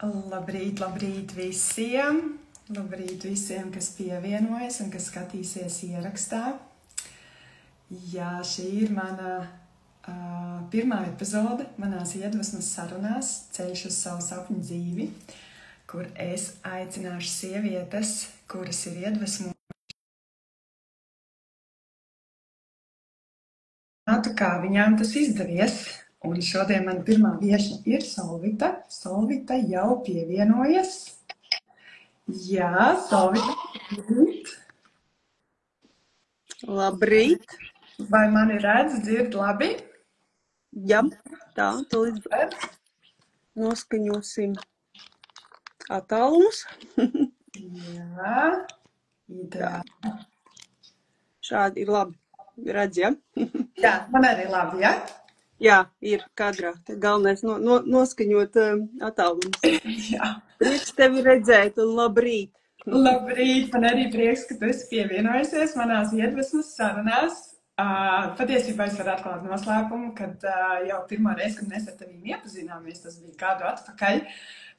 Labrīt, labrīt visiem! Labrīt visiem, kas pievienojas un kas skatīsies ierakstā. Jā, šī ir mana pirmā epizode manās iedvesmas sarunās Ceļš uz savu sapņu dzīvi, kur es aicināšu sievietes, kuras ir iedvesmotas, kā viņām tas izdevies. Un šodien man pirmā viešņa ir Solvita. Solvita jau pievienojas. Jā, Solvita. Labrīt. Vai mani redz, dzird labi? Jā, tā, tūlīt noskaņosim attālumus. Jā, ideāli. Šādi ir labi. Redz, ja? Jā, man arī labi, ja? Jā, ir kadrā. Galvenais noskaņot attālumus. Jā. Prieks tevi redzēt un labrīt. Labrīt, man arī prieks, ka tu esi pievienojusies manās iedvesmas sarunās. Patiesībā es varu atklāt noslēpumu, kad jau pirmo reizi, kad mēs ar tevīm iepazināmies, tas bija kādu atpakaļ.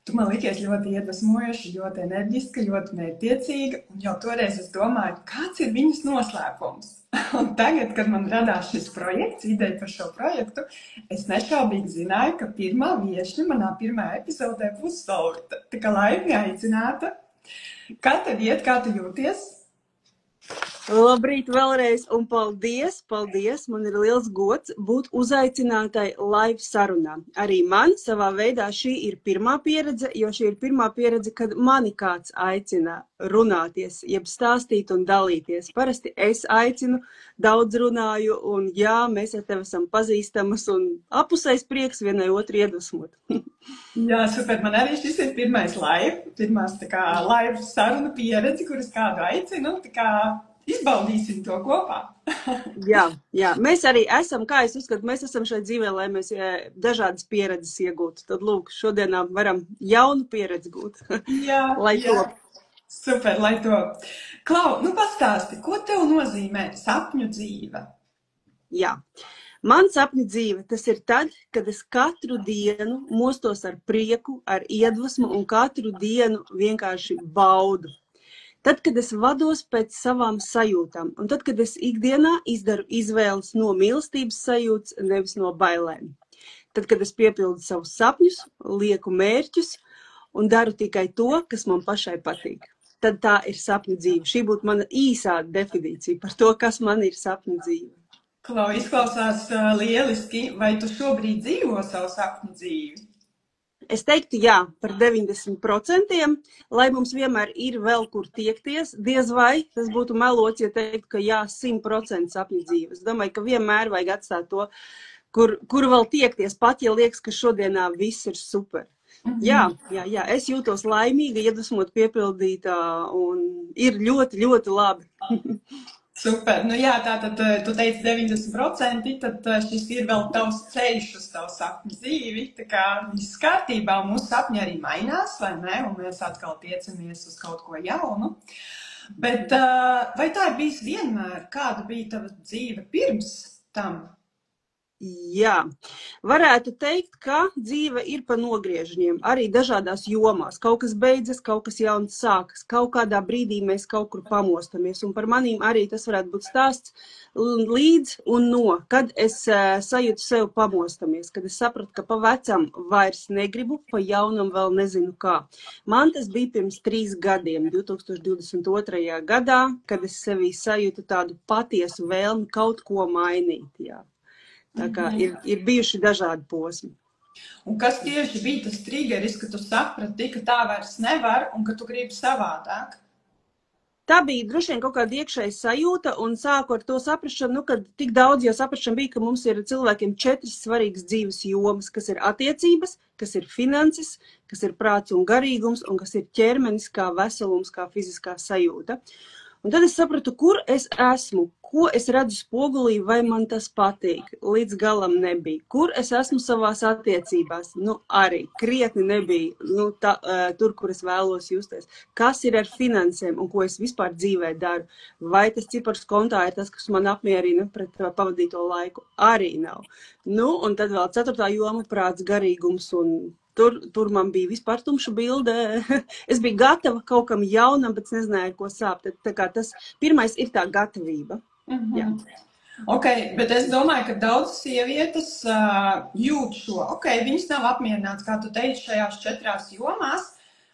Tu man likies ļoti iedvesmojoši, ļoti enerģiska, ļoti mērķtiecīga, un jau toreiz es domāju, kāds ir viņas noslēpums. Un tagad, kad man radās šis projekts, ideja par šo projektu, es nešaubīgi zināju, ka pirmā viešņa manā pirmā epizodē būs Solvita. Tā kā laipni aicināta. Kā tev iet, kā tu jūties? Labrīt vēlreiz un paldies, paldies. Man ir liels gods būt uzaicinātai live sarunā. Arī man savā veidā šī ir pirmā pieredze, jo šī ir pirmā pieredze, kad mani kāds aicina runāties, jeb stāstīt un dalīties. Parasti es aicinu, daudz runāju un jā, mēs ar tevi esam pazīstamas un apusējs prieks vienai otru iedvesmot. Jā, super. Man arī šis ir pirmais pirmās tā kā live saruna pieredze, kuras kādu aicinu, tā kā izbaudīsim to kopā. Jā, mēs arī esam, kā es uzskatu, mēs esam šeit dzīvē, lai mēs dažādas pieredzes iegūtu. Tad, lūk, šodienā varam jaunu pieredzi gūt. Jā, lai jā. To. Super, lai to. Klau, nu pastāsti, ko tev nozīmē sapņu dzīve? Jā, man sapņu dzīve, tas ir tad, kad es katru dienu mostos ar prieku, ar iedvesmu un katru dienu vienkārši baudu. Tad, kad es vados pēc savām sajūtām, un tad, kad es ikdienā izdaru izvēles no mīlestības sajūtas, nevis no bailēm. Tad, kad es piepildu savus sapņus, lieku mērķus un daru tikai to, kas man pašai patīk. Tad tā ir sapņu dzīve. Šī būtu mana īsā definīcija par to, kas man ir sapņu dzīve. Klau, izklausās lieliski. Vai tu šobrīd dzīvo savu sapņu dzīvi? Es teiktu, jā, par 90%, lai mums vienmēr ir vēl kur tiekties, diez vai tas būtu melots, ja teiktu, ka jā, 100% sapņu dzīve. Es domāju, ka vienmēr vajag atstāt to, kur vēl tiekties, pat ja liekas, ka šodienā viss ir super. Jā, es jūtos laimīga, iedvesmot, piepildītā un ir ļoti, ļoti labi. Super. Nu jā, tātad tu teici 90%, tad šis ir vēl tavs ceļš uz tavu sapņu dzīvi. Tā kā viss kārtībā, mūsu sapņi arī mainās, vai ne? Un mēs atkal tiecamies uz kaut ko jaunu. Bet vai tā ir bijis vienmēr? Kāda bija tava dzīve pirms tam? Jā, varētu teikt, ka dzīve ir pa nogriežņiem, arī dažādās jomās. Kaut kas beidzas, kaut kas jauns sākas, kaut kādā brīdī mēs kaut kur pamostamies. Un par manīm arī tas varētu būt stāsts līdz un no, kad es sajūtu sev pamostamies, kad es sapratu, ka pa vecam vairs negribu, pa jaunam vēl nezinu kā. Man tas bija pirms 3 gadiem, 2022. gadā, kad es sevī sajūtu tādu patiesu vēlmi kaut ko mainīt, jā. Tā kā ir bijuši dažādi posmi. Un kas tieši bija tas triggeris, ka tu saprati, ka tā vairs nevar un ka tu gribi savādāk? Tā bija droši vien kaut kāda iekšēja sajūta un sāku ar to saprašanu, kad tik daudz jau saprašana bija, ka mums ir cilvēkiem 4 svarīgas dzīves jomas, kas ir attiecības, kas ir finanses, kas ir prāts un garīgums un kas ir ķermenis kā veselums, kā fiziskā sajūta. Un tad es sapratu, kur es esmu, ko es redzu spogulī, vai man tas patīk. Līdz galam nebija. Kur es esmu savās attiecībās? Nu, arī krietni nebija tur, kur es vēlos justies. Kas ir ar finansēm un ko es vispār dzīvē daru? Vai tas cipars kontā ir tas, kas man apmierina pret pavadīto laiku? Arī nav. Nu, un tad vēl 4. joma prāts, garīgums un Tur man bija vispār tumša bilde. Es biju gatava kaut kam jaunam, bet es nezināju, ko sāp. Tā kā tas pirmais ir tā gatavība. Jā. Ok, bet es domāju, ka daudzas sievietes jūt šo. Ok, viņas nav apmierinātas, kā tu teici, šajās 4 jomās,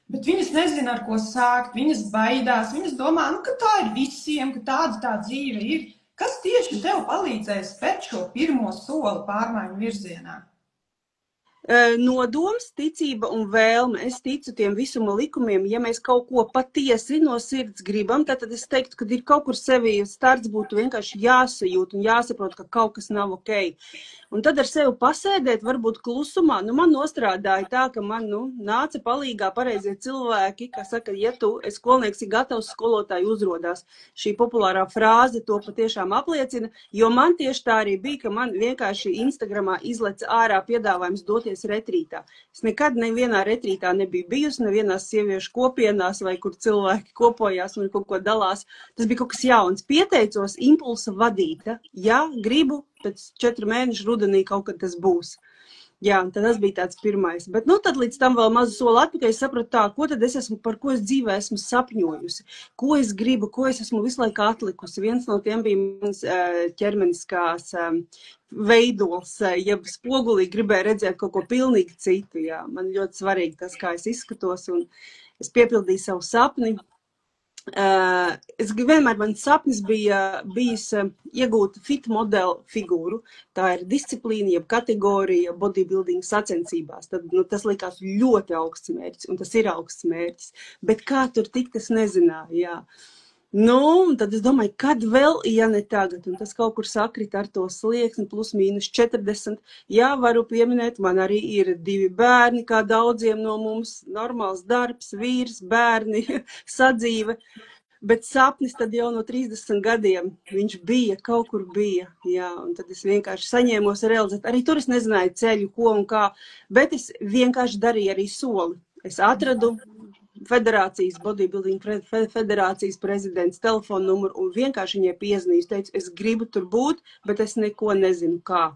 bet viņas nezina, ar ko sākt, viņas baidās, viņas domā, ka tā ir visiem, ka tāda tā dzīve ir. Kas tieši tev palīdzēs spērt šo pirmo soli pārmaiņu virzienā? Nodoms, ticība un vēlme. Es ticu tiem visuma likumiem. Ja mēs kaut ko patiesi no sirds gribam, tad es teiktu, ka ir kaut kur sevi starts būtu vienkārši jāsajūt un jāsaprot, ka kaut kas nav ok. Un tad ar sevi pasēdēt, varbūt klusumā. Man nostrādāja tā, ka man nāca palīgā pareizie cilvēki, kas saka, ja tu esi skolnieks, ir gatavs, skolotāji uzrodās. Šī populārā frāze to patiešām apliecina, jo man tieši tā arī bija, ka man vienkārši Instagramā izlec ārā piedāvājums doties retrītā. Es nekad nevienā retrītā nebiju bijusi, nevienās sieviešu kopienās vai kur cilvēki kopojās un kaut ko dalās. Tas bija kaut kas jauns. Pieteicos impulsa vadīta. Ja gribu, pēc 4 mēnešu rudenī kaut kad tas būs. Jā, tad tas bija tāds pirmais. Bet tad līdz tam vēl mazu soli atpakaļ sapratu tā, ko tad es esmu, par ko es dzīvē esmu sapņojusi, ko es gribu, ko es esmu visu laiku atlikusi. Viens no tiem bija mans ķermeniskās veidols, ja spogulī gribēju redzēt kaut ko pilnīgi citu. Jā. Man ļoti svarīgi tas, kā es izskatos, un es piepildīju savu sapni. Vienmēr mans sapnis bija bijis iegūt fit modelu figūru. Tā ir disciplīna, jeb kategorija bodybuilding sacensībās. Tad, tas likās ļoti augsts mērķis, un tas ir augsts mērķis. Bet kā tur tikt, es nezināju, jā. Tad es domāju, kad vēl, ja ne tagad, un tas kaut kur sakrit ar to slieksni plus mīnus 40. Jā, varu pieminēt, man arī ir 2 bērni, kā daudziem no mums, normāls darbs, vīrs, bērni, sadzīve, bet sapnis tad jau no 30 gadiem, viņš bija, kaut kur bija, jā, un tad es vienkārši saņēmos realizēt, arī tur es nezināju ceļu, ko un kā, bet es vienkārši darīju arī soli. Es atradu federācijas, bodybuilding federācijas prezidents telefonu numuru un vienkārši viņai piezvanīju. Es teicu, es gribu tur būt, bet es neko nezinu kā.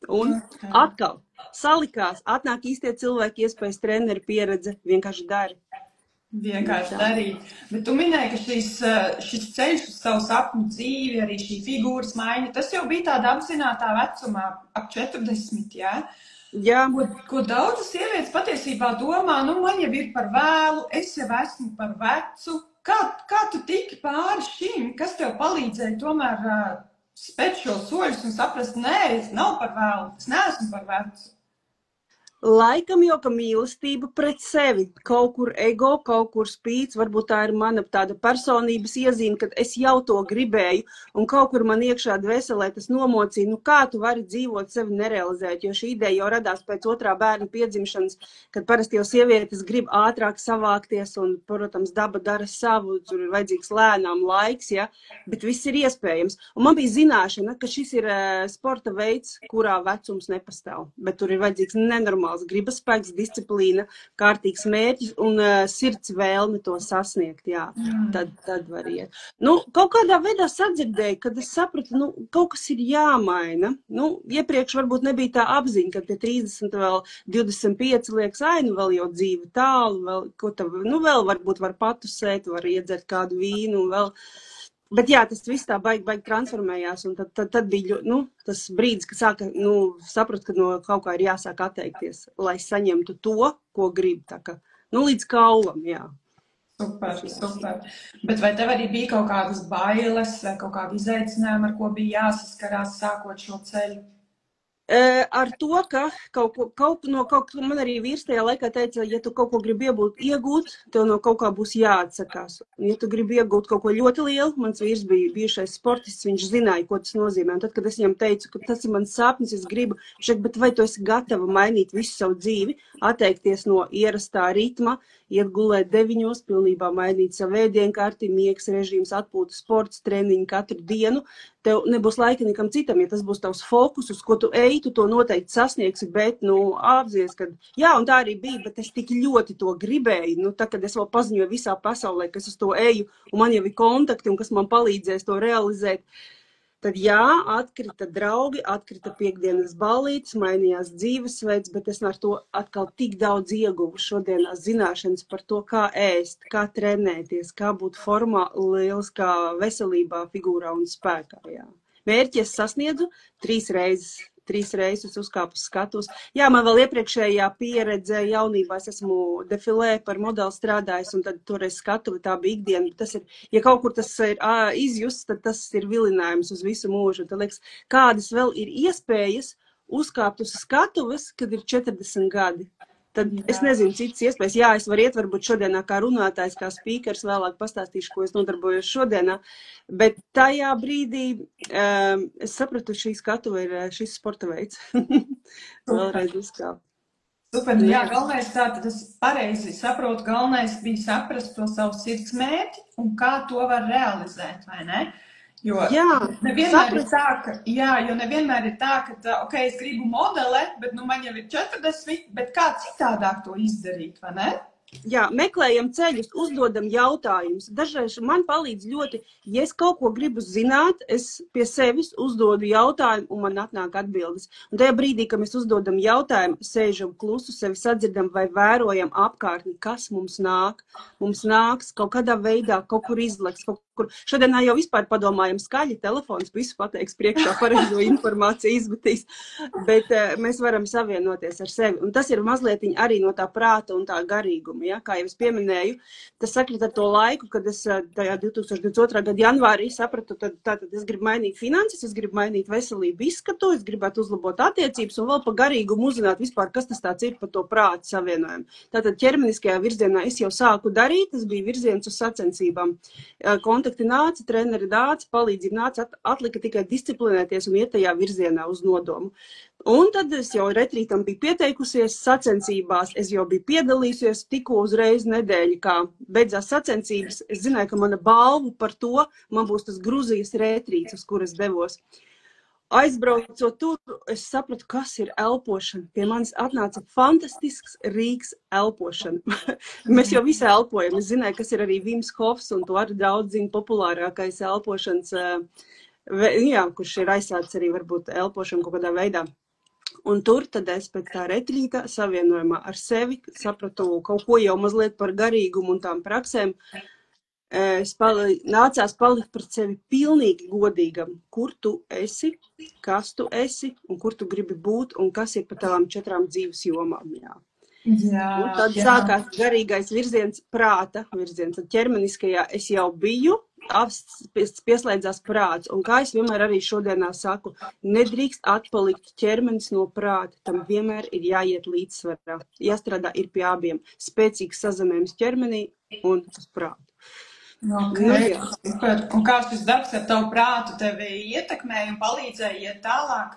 Un atkal salikās, atnāk īstie cilvēki, iespējas, treneri, pieredze, vienkārši dari. Vienkārši darīt. Bet tu minēji, ka šis ceļš uz savu sapņu dzīvi, arī šī figūras maiņa, tas jau bija tāda apzinātā vecumā, ap 40, jā? Jā. Ko daudzas sievietes patiesībā domā, man jau ir par vēlu, es jau esmu par vecu. Kā tu tiki pāri šim? Kas tev palīdzēja tomēr spēt šo soļus un saprast, nē, es nav par vēlu, es neesmu par vecu? Laikam jau, ka mīlestība pret sevi, kaut kur ego, kaut kur spīts, varbūt tā ir mana tāda personības iezīme, kad es jau to gribēju, un kaut kur man iekšā dvēselē tas nomocīja, kā tu vari dzīvot sevi nerealizēt, jo šī ideja jau radās pēc 2. bērna piedzimšanas, kad parasti jau sievietes grib ātrāk savākties, un, protams, daba dara savu, tur ir vajadzīgs lēnām laiks, ja, bet viss ir iespējams. Un man bija zināšana, ka šis ir sporta veids, kurā vecums nepastāv, bet tur ir vajadzīgs nenormāls gribas spēks, disciplīna, kārtīgs mērķis un sirds vēlme to sasniegt, jā, tad var iet. Kaut kādā veidā sadzirdēju, kad es sapratu, kaut kas ir jāmaina. Iepriekš varbūt nebija tā apziņa, kad pie 30 vēl 25 liekas, vēl jau dzīve tālu, vēl, ko tā, vēl varbūt var patusēt, var iedzert kādu vīnu un vēl. Bet jā, tas viss tā baigi transformējās, un tad bija tas brīdis, kad sāka saprast, ka no kaut kā ir jāsāk atteikties, lai saņemtu to, ko grib. Tā kā, līdz kaulam, jā. Super. Bet vai tev arī bija kaut kādas bailes vai kaut kādi izaicinājumi, ar ko bija jāsaskarās sākot šo ceļu? Ar to, ka man arī vīrs tajā laikā teica, ja tu kaut ko gribi iegūt, tev no kaut kā būs jāatsakās. Ja tu gribi iegūt kaut ko ļoti lielu, mans vīrs bija bijušais sportists, viņš zināja, ko tas nozīmē. Un tad, kad es viņam teicu, ka tas ir mans sapnis, es gribu, bet vai tu esi gatava mainīt visu savu dzīvi, atteikties no ierastā ritma, iet gulēt 9, pilnībā mainīt savu ēdienkarti, miegs režīms, atpūta, sports, treniņi katru dienu, tev nebūs laika nekam citam, ja tas būs tavs fokus, uz ko tu ej, tu to noteikti sasniegsi, bet, apzies, ka, jā, un tā arī bija, bet es tik ļoti to gribēju, tā, kad es vēl paziņoju visā pasaulē, kas uz to eju, un man jau ir kontakti, un kas man palīdzēs to realizēt. Tad jā, atkrita draugi, atkrita piekdienas ballītes, mainījās dzīvesveids, bet es ar to atkal tik daudz ieguvu šodienās zināšanas par to, kā ēst, kā trenēties, kā būt formā, lieliskā veselībā, figūrā un spēkā. Jā. Mērķi es sasniedzu 3 reizes uzkāpu uz skatuves. Jā, man vēl iepriekšējā pieredze jaunībā, es esmu defilē par modeli strādājis, un tad toreiz skatuve tā bija ikdiena. Tas ir, ja kaut kur tas ir izjusts, tad tas ir vilinājums uz visu mūžu. Tad liekas, kādas vēl ir iespējas uzkāpt uz skatuves, kad ir 40 gadi. Tad es nezinu, citas iespējas. Jā, es varu iet varbūt šodienā kā runātājs, kā spīkers, vēlāk pastāstīšu, ko es nodarbojos šodienā. Bet tajā brīdī es sapratu, šī skatuve ir šis sporta veids. Vēlreiz uzkāpt. Super, jā, galvenais tātad es pareizi saprotu, galvenais bija saprast to savu sirds mērķi un kā to var realizēt, vai ne? Jo nevienmēr ir tā, ka, ok, es gribu modelēt, bet nu man jau ir 40, bet kā citādāk to izdarīt, vai ne? Jā, meklējam ceļus, uzdodam jautājumus. Dažreiz man palīdz ļoti, ja es kaut ko gribu zināt, es pie sevis uzdodu jautājumu un man atnāk atbildes. Un tajā brīdī, kad mēs uzdodam jautājumu, sēžam klusu, sevi sadzirdam vai vērojam apkārtni, kas mums nāk. Mums nāks kaut kādā veidā, kaut kur izleks, kaut kur. Šodienā jau vispār padomājam skaļi, telefons visu pateiks priekšā, pareizo informāciju izmetīs, bet mēs varam savienoties ar sevi. Un tas ir mazliet arī no tā prāta un tā garīguma, ja? Kā jau es pieminēju, tas sakrit ar to laiku, kad es tajā 2022. Gada janvārī sapratu, tātad es gribu mainīt finanses, es gribu mainīt veselību izskatu, es gribētu uzlabot attiecības un vēl pa garīgumu uzzināt vispār, kas tas tāds ir par to prāta savienojumu. Tātad ķermeniskajā virzienā es jau sāku darīt, tas bija virziens uz sacensībām. Kontakti nāca, treneri nāca, palīdzība nāca, atlika tikai disciplinēties un iet tajā virzienā uz nodomu. Un tad es jau retrītam biju pieteikusies sacensībās, es jau biju piedalījusies tikko uzreiz nedēļu, kā beidzās sacensības. Es zināju, ka mana balvu par to man būs tas Gruzijas retrīts, uz kuras devos. Aizbraucot tur, es sapratu, kas ir elpošana. Pie manis atnāca fantastisks rīks elpošana. Mēs jau visi elpojam. Es zināju, kas ir arī Vims Hofs, un to arī daudz zina populārākais elpošanas, jā, kurš ir aizsācis arī varbūt elpošanu kaut kādā veidā. Un tur tad es pēc tā retrīta savienojumā ar sevi sapratu kaut ko jau mazliet par garīgumu un tām praksēm. Nācās palikt pret sevi pilnīgi godīgam, kur tu esi, kas tu esi un kur tu gribi būt un kas ir par tavām 4 dzīves jomām. Jā. Un tad sākās garīgais virziens, prāta virziens. Tad ķermeniskajā es jau biju, pieslēdzās prāts. Un kā es vienmēr arī šodienā saku, nedrīkst atpalikt ķermenis no prāta. Tam vienmēr ir jāiet līdzsvarā. Jāstrādā ir pie abiem. Spēcīgs sazemējums ķermenī un uz prātu. Okay. Super. Un kā šis darbs ar tavu prātu tevi ietekmēja un palīdzēja iet tālāk?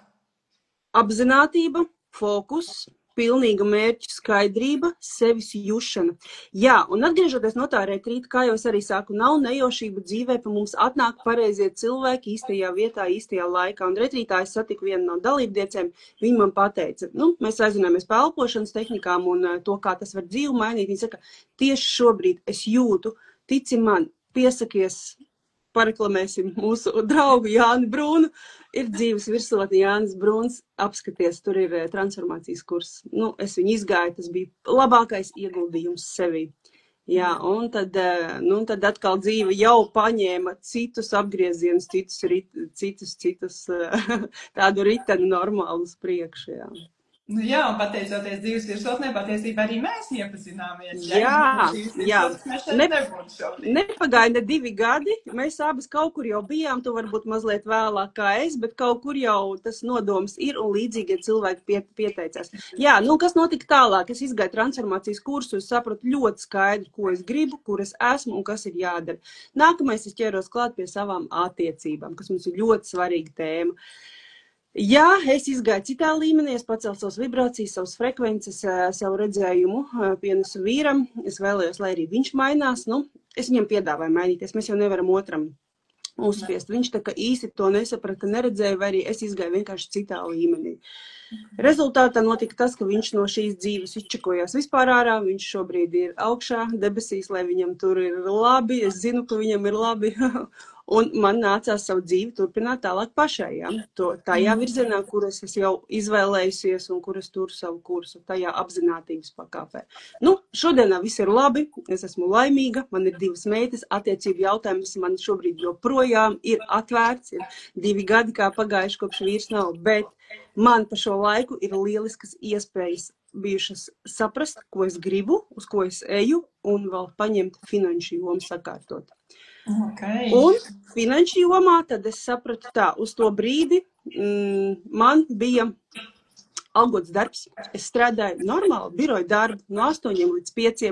Apzinātība, fokus, pilnīga mērķu skaidrība, sevis jušana. Jā, un atgriežoties no tā retrīta, kā jau es arī saku, nav nejošība dzīvē, pa mums atnāk pareizie cilvēki īstajā vietā, īstajā laikā. Un retrītā es satiku vienu no dalībniecēm, viņa man pateica, mēs aizvinājāmies pa elpošanas tehnikām un to, kā tas var dzīvu mainīt. Viņa saka, tieši šobrīd es jūtu, tici man, piesakies, pareklamēsim mūsu draugu Jāni Brūnu, ir dzīves virsotne Jānis Brūns, apskaties, tur ir transformācijas kurs. Es viņu izgāju, tas bija labākais ieguldījums sevī. Jā, un tad atkal dzīve jau paņēma citus apgriezienus, citus tādu riteni normālu uz priekšu, jā. Jā, un pateicoties dzīves virsotnē, patiesībā arī mēs iepazināmies. Jā. Nepagāja ne 2 gadi, mēs abas kaut kur jau bijām, tu varbūt mazliet vēlāk kā es, bet kaut kur jau tas nodoms ir un līdzīgie cilvēki pieteicās. Jā, kas notika tālāk? Es izgāju transformācijas kursu, es sapratu ļoti skaidri, ko es gribu, kur es esmu un kas ir jādara. Nākamais es ķeros klāt pie savām attiecībām, kas mums ir ļoti svarīga tēma. Jā, es izgāju citā līmenī, es pacēlu savas vibrācijas, savas frekvences, savu redzējumu pienesu vīram. Es vēlējos, lai arī viņš mainās. Es viņam piedāvāju mainīties, mēs jau nevaram otram uzspiest. Viņš tā kā īsti to nesaprata, neredzēja, vai arī es izgāju vienkārši citā līmenī. Rezultātā notika tas, ka viņš no šīs dzīves izčakojās vispār ārā, viņš šobrīd ir augšā debesīs, lai viņam tur ir labi, es zinu, ka viņam ir labi, un man nācās savu dzīvi turpināt tālāk pašai, ja? Tajā virzienā, kur es jau izvēlējusies un kur es turu savu kursu, tajā apzinātības pakāpē. Nu, šodienā viss ir labi, es esmu laimīga, man ir 2 meitas, attiecību jautājums man šobrīd joprojām ir atvērts, ir 2 gadi kā pagājuši, kopš vīrs nav, bet man pa šo laiku ir lieliskas iespējas bijušas saprast, ko es gribu, uz ko es eju, un vēl paņemt finanšu jomu sakārtot. Okay. Un finanšu jomā tad es sapratu tā, uz to brīdi man bija algots darbs. Es strādāju normāli, biroju darbu no 8 līdz 5.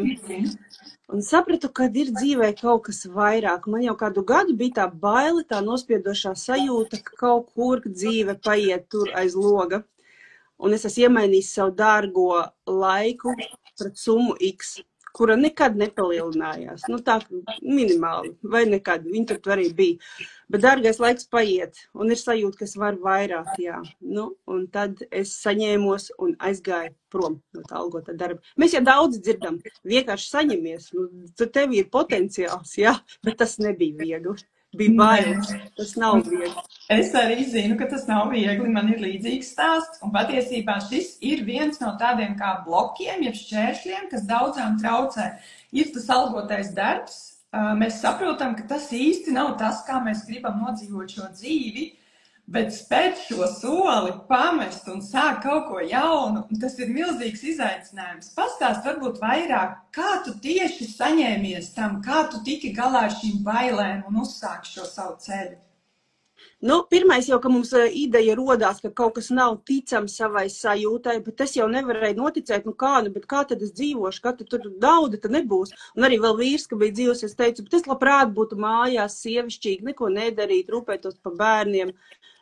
Un sapratu, kad ir dzīvē kaut kas vairāk. Man jau kādu gadu bija tā baile, tā nospiedošā sajūta, ka kaut kur dzīve paiet tur aiz loga. Un es esmu iemainījis savu dārgo laiku pret summu X, kura nekad nepalielinājās. Nu tā minimāli, vai nekad, viņa tur arī bija. Bet dārgais laiks paiet, un ir sajūta, ka es varu vairāk, jā. Nu, un tad es saņēmos un aizgāju prom no tā algotā darba. Mēs jau daudz dzirdam, vienkārši saņemies, nu, tev ir potenciāls, jā, bet tas nebija viegli. Bija bailes, tas nav viegli. Es arī zinu, ka tas nav viegli, man ir līdzīgs stāsts, un patiesībā šis ir viens no tādiem kā blokiem, jeb šķēršļiem, kas daudzām traucē. Ir tas algotais darbs, mēs saprotam, ka tas īsti nav tas, kā mēs gribam nodzīvot šo dzīvi, bet spēt šo soli, pamest un sākt kaut ko jaunu, tas ir milzīgs izaicinājums. Pastāst varbūt vairāk, kā tu tieši saņēmies tam, kā tu tiki galā ar šīm bailēm un uzsāki šo savu ceļu? Nu, pirmais jau, ka mums ideja rodās, ka kaut kas nav ticams savai sajūtai, bet es jau nevarēju noticēt, bet kā tad es dzīvošu, kā tad tur nauda tad nebūs. Un arī vēl vīrs, ka bija dzīvos, es teicu, bet es labprāt būtu mājās, sievišķīgi, neko nedarīt, rūpētos par bērniem.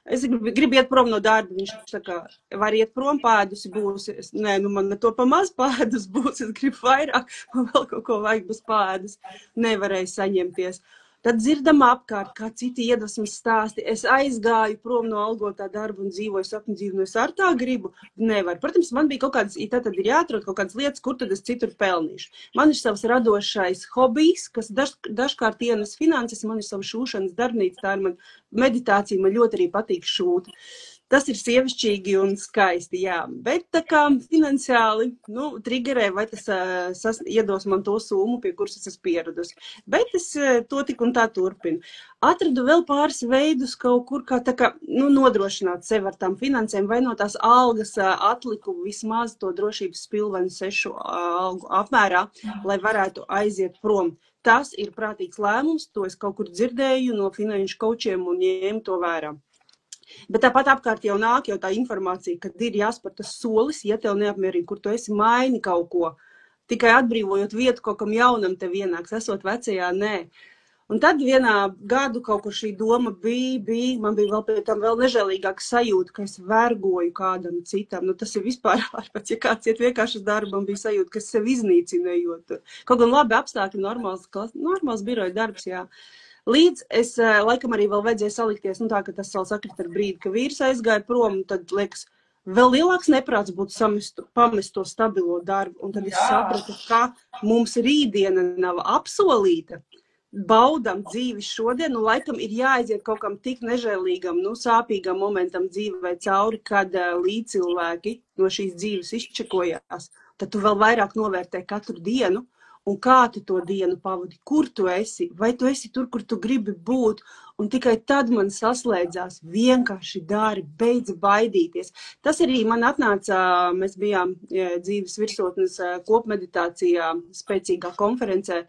Es gribu iet prom no darba, viņš saka, var iet prom, pēdus būs. Nē, nu man to pa maz pēdus būs, es gribu vairāk, man vēl kaut ko vajag bez pēdus. Nevarēju saņemties. Tad dzirdam apkārt, kā citi iedvesmas stāsti. Es aizgāju prom no algotā darba un dzīvoju sapņu dzīvi, nu es ar tā gribu. Nevar. Protams, man bija kaut kādas, tad ir jāatrod kaut kādas lietas, kur tad es citur pelnīšu. Man ir savs radošais hobijs, kas dažkārt ienes finanses, man ir sava šūšanas darbnīca, tā ir man meditācija, man ļoti arī patīk šūt. Tas ir sievišķīgi un skaisti, jā. Bet tā kā finansiāli, triggerē, vai tas iedos man to summu, pie kuras es esmu pieradusi. Bet es to tik un tā turpinu. Atradu vēl pāris veidus kaut kur, kā tā kā, nodrošināt sevi ar tām finansēm, vai no tās algas atliku vismaz to drošības spilvenu 6 algu apmērā, lai varētu aiziet prom. Tas ir prātīgs lēmums, to es kaut kur dzirdēju no finanšu kočiem un ņēmu to vērā. Bet tāpat apkārt jau nāk jau tā informācija, kad ir jāspēr tas solis, ja tev neapmierina, kur tu esi maini kaut ko. Tikai atbrīvojot vietu kaut kam jaunam tev ienāks, esot vecajā, nē. Un tad vienā gadu kaut kur šī doma bija, man bija vēl pie tam vēl nežēlīgāka sajūta, ka es vergoju kādam citam. Tas ir vispār ārpēc, ja kāds iet vienkārši uz darbu, man bija sajūta, ka es sev iznīcinējot. Kaut gan labi apstākļi, normāls biroja darbs, jā. Līdz es laikam arī vēl vajadzēju salikties, tā, ka tas vēl sakrit ar brīdi, ka vīrs aizgāja prom, tad liekas, vēl lielāks neprāts būtu pamest to stabilo darbu. Un tad es sapratu, ka mums rītdiena nav apsolīta. Baudam dzīvi šodien, un laikam ir jāaiziet kaut kam tik nežēlīgam, sāpīgam momentam dzīvē cauri, kad līdzcilvēki no šīs dzīves izčekojās. Tad tu vēl vairāk novērtē katru dienu. Un kā tu to dienu pavadi, kur tu esi, vai tu esi tur, kur tu gribi būt, un tikai tad man saslēdzās, vienkārši dari, beidz baidīties. Tas arī man atnāca, mēs bijām dzīves virsotnes kopmeditācijā, spēcīgā konferencē,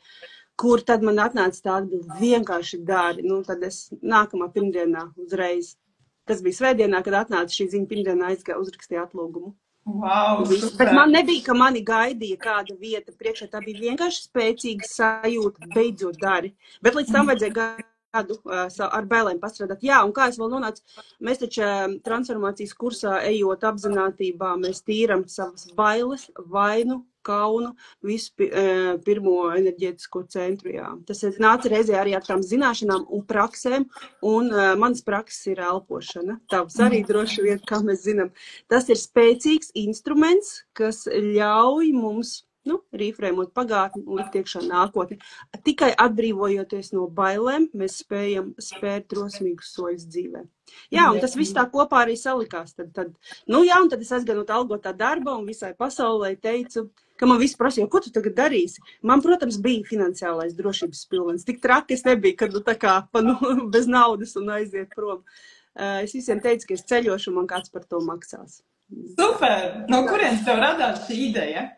kur tad man atnāca tā atbildi, vienkārši dari. Tad es nākamā pirmdienā uzreiz, tas bija svētdienā, kad atnāca šī ziņa, pirmdienā aizgāja uzrakstīja atlūgumu. Wow, bet man nebija, ka mani gaidīja kāda vieta priekšā, tā bija vienkārši spēcīga sajūta, beidzot dari. Bet līdz tam vajadzēja gadu ar bailēm pastrādāt. Jā, un kā es vēl nonācu, mēs taču transformācijas kursā ejot apzinātībā, mēs tīram savas bailes, vainu, kaunu, visu pirmo enerģētisko centru. Jā. Tas nāca reizē arī ar tām zināšanām un praksēm, un manas prakses ir elpošana. Tavs arī droši vien, kā mēs zinām. Tas ir spēcīgs instruments, kas ļauj mums rīfrēmot pagātni un likt iekšā nākotni. Tikai atbrīvojoties no bailēm, mēs spējam spērt drosmīgus soļus dzīvē. Jā, un tas viss tā kopā arī salikās. Un tad es aizgāju no tā algotā darba un visai pasaulē teicu, ka man visi prasīja, ko tu tagad darīsi? Man, protams, bija finansiālais drošības pilvens. Tik traki es nebija, kad tā kā bez naudas un aiziet prom. Es visiem teicu, ka es ceļošu un man kāds par to maksās. Super! No kurienes tev radās šī ideja?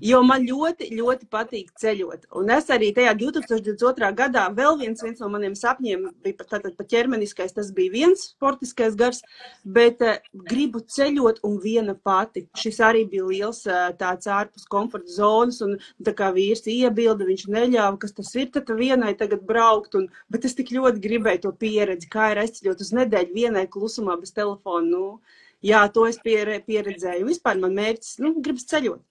Jo man ļoti, ļoti patīk ceļot. Un es arī tajā 2022. gadā vēl viens no maniem sapņiem bija tātad pa ķermeniskais, tas bija viens sportiskais gars, bet gribu ceļot un viena pati. Šis arī bija liels tāds ārpus komforta zonas, un tā kā vīrs iebilda, viņš neļāva, kas tas ir, tad vienai tagad braukt, bet es tik ļoti gribēju to pieredzi, kā ir aizceļot uz nedēļu vienai klusumā bez telefona. Jā, to es pieredzēju. Vispār man mērķis, gribas ceļot.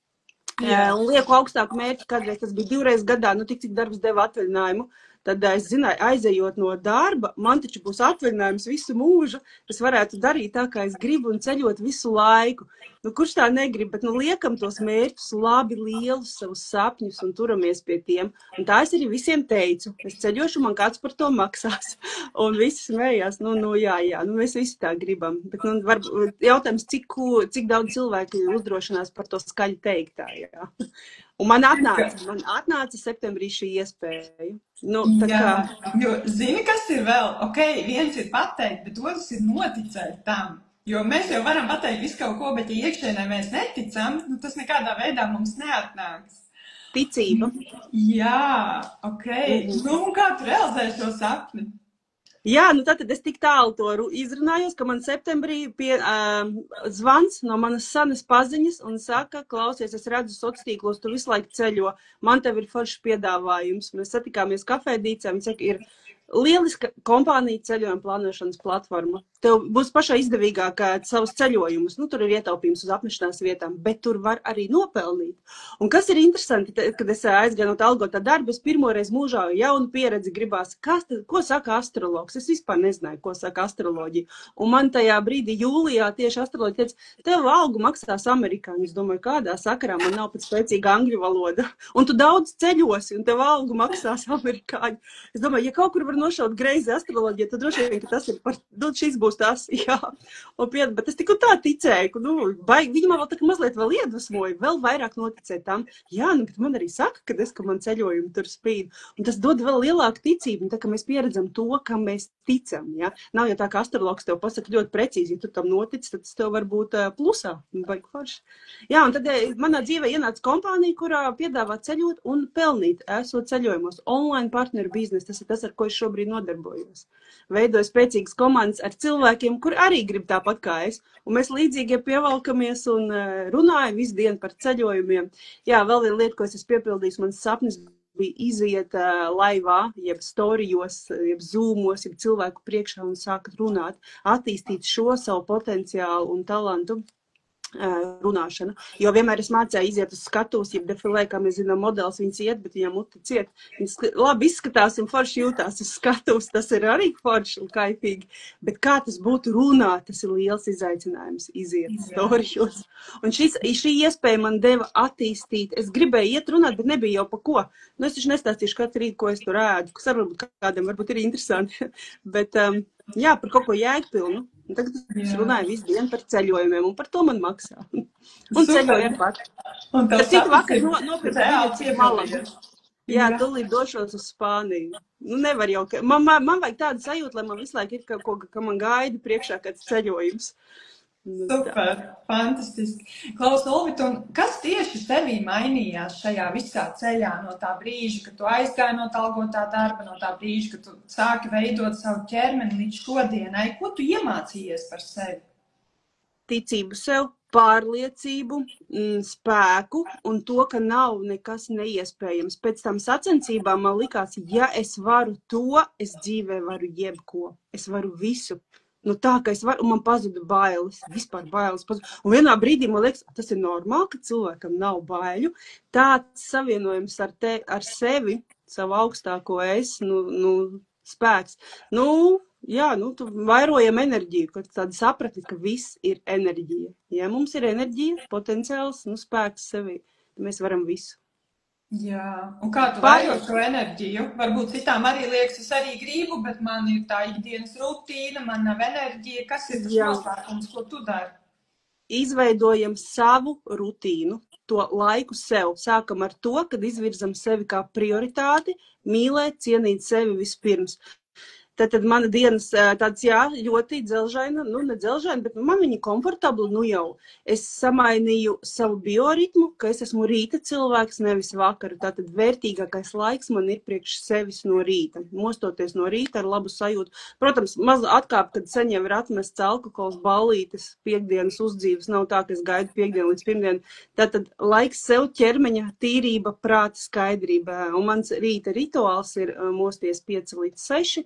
Un lieku augstāku mērķi, kādreiz tas bija 2 reizes gadā, tik cik darbs deva atvaļinājumu. Tad es zināju, aizejot no darba, man taču būs atvaļinājums visu mūžu. Es varētu darīt tā, kā es gribu un ceļot visu laiku. Kurš tā negrib, bet liekam tos mērķus labi, lielus savus sapņus un turamies pie tiem. Un tā es arī visiem teicu. Es ceļošu, man kāds par to maksās. Un visi smējās, jā, mēs visi tā gribam. Bet varbūt jautājums, cik daudz cilvēki uzdrošinās par to skaļi teikt tā, jā. Un man atnāca septembrī šī iespēja. Jo zini, kas ir vēl? Ok, viens ir pateikt, bet otrs ir noticēt tam. Jo mēs jau varam pateikt visu kaut ko, bet ja iekšēnē mēs neticam, tas nekādā veidā mums neatnāks. Ticība. Jā, ok. Un kā tu realizēji šo sapni? Jā, tad es tik tālu to izrunājos, ka man septembrī zvans no manas sanas paziņas un saka, klausies, es redzu sociālos tīklos, tu visu laiku ceļo, man tev ir foršs piedāvājums. Mēs satikāmies kafēdīcē, viņi saka, ir lieliska kompānija ceļojuma plānošanas platforma. Tev būs pašā izdevīgāk savus ceļojumus. Tur ir ietaupījums uz apmešanās vietām, bet tur var arī nopelnīt. Un kas ir interesanti, kad es aizgāju no tā algotā darba, es pirmoreiz mūžā jaunu pieredzi gribās. Ko saka astrologs? Es vispār nezināju, ko saka astroloģija. Un man tajā brīdī jūlijā tieši astroloģija teica, tev algu maksās amerikāņi. Es domāju, kādā sakarā man nav pat spēcīga angļu valoda. Un tu daudz ceļosi, un tev algu maksās amerikāņi. Es domāju, ja kaut kur var nošaut greizi astroloģiju, tad droši vien, ka tas ir šis būs tas, jā. Bet es tik un tā ticēju, viņi man vēl tā kā mazliet vēl iedvesmoja, vēl vairāk noticēt tam. Jā, bet man arī saka, ka man ceļojumi tur spīd. Un tas dod vēl lielāku ticību, tā kā mēs pieredzam to, kam mēs ticam, jā. Nav jau tā, ka astrologs tev pasaka ļoti precīzi, ja tu tam notic, tad tas tev var būt plusā. Jā, un tad manā dzīvē ienāca kompānija, kurā piedāvā ceļot un pelnīt, esot ceļojumos. Online partneru biznesa, tas ir tas, ar ko es šobrīd nodarbojos. Veidoju spēcīgas komandas ar cilvēkiem, kur arī grib tāpat kā es. Un mēs līdzīgi pievalkamies un runājam visu dienu par ceļojumiem. Jā, vēl viena lieta, ko es esmu piepildījis, mans sapnis bija iziet laivā, jeb storijos, jeb zūmos, jeb cilvēku priekšā un sākt runāt, attīstīt šo savu potenciālu un talantu. Runāšana, jo vienmēr es mācēju iziet uz skatuves, jeb defilē, kā mēs zinām, modelis viņas iet, bet viņam muti ciet. Viņas labi izskatās un forši jūtās uz skatuves, tas ir arī forši un kaitīgi, bet kā tas būtu runāt, tas ir liels izaicinājums iziet storijos. Un šī iespēja man deva attīstīt, es gribēju iet runāt, bet nebija jau pa ko. Es taču nestāstīšu katru rītu, ko es tur ēdu, kas varbūt kādam varbūt ir interesanti, bet jā, par kaut ko jēgpilnu. Un tagad es runāju visu dienu par ceļojumiem, un par to man maksā. Un ceļojumi pat. Tas cik vakar nopirkt biļetes uz Malagu. Jā, tūlīt došos uz Spāniju. Nevar jau, man vajag tādu sajūtu, lai man visu laiku ir kaut ko, ka man gaida priekšā kāds ceļojums. Super, fantastiski. Klaus, Ulvita, un kas tieši tevī mainījās šajā visā ceļā no tā brīža, kad tu aizgāji no tā algotā darba, no tā brīža, kad tu sāki veidot savu ķermeni līdz šodienai? Ko tu iemācījies par sevi? Ticību sev, pārliecību, spēku un to, ka nav nekas neiespējams. Pēc tam sacensībām man likās, ja es varu to, es dzīvē varu jebko. Es varu visu. Nu tā, ka es varu, un man pazuda bailes, vispār bailes pazuda. Un vienā brīdī man liekas, tas ir normāli, ka cilvēkam nav baiļu. Tāds savienojums ar sevi, savu augstāko es, spēks. Jā, tu vairojam enerģiju, kad tāda sapratni, ka viss ir enerģija. Ja mums ir enerģija, potenciāls, spēks sevī, mēs varam visu. Jā, un kā tu vairo šo enerģiju? Varbūt citām arī liekas, es arī gribu, bet man ir tā ikdienas rutīna, man nav enerģija. Kas ir tas noslēpums, ko tu dari? Izveidojam savu rutīnu, to laiku sev. Sākam ar to, kad izvirzam sevi kā prioritāti, mīlēt, cienīt sevi vispirms. Tad mana dienas tāds, ļoti dzelžaina, ne dzelžaina, bet man viņa komfortabla, jau. Es samainīju savu bioritmu, ka es esmu rīta cilvēks, nevis vakara. Tātad vērtīgākais laiks man ir priekš sevis no rīta. Mostoties no rīta ar labu sajūtu. Protams, maz atkāp, kad sen jau ir atmests alkohols, ballītes, piekdienas uzdzīves. Nav tā, ka es gaidu piekdienu līdz pirmdienu. Tātad laiks sev, ķermeņa tīrība, prāta skaidrība. Un mans rīta rituāls ir mosties 5 līdz 6.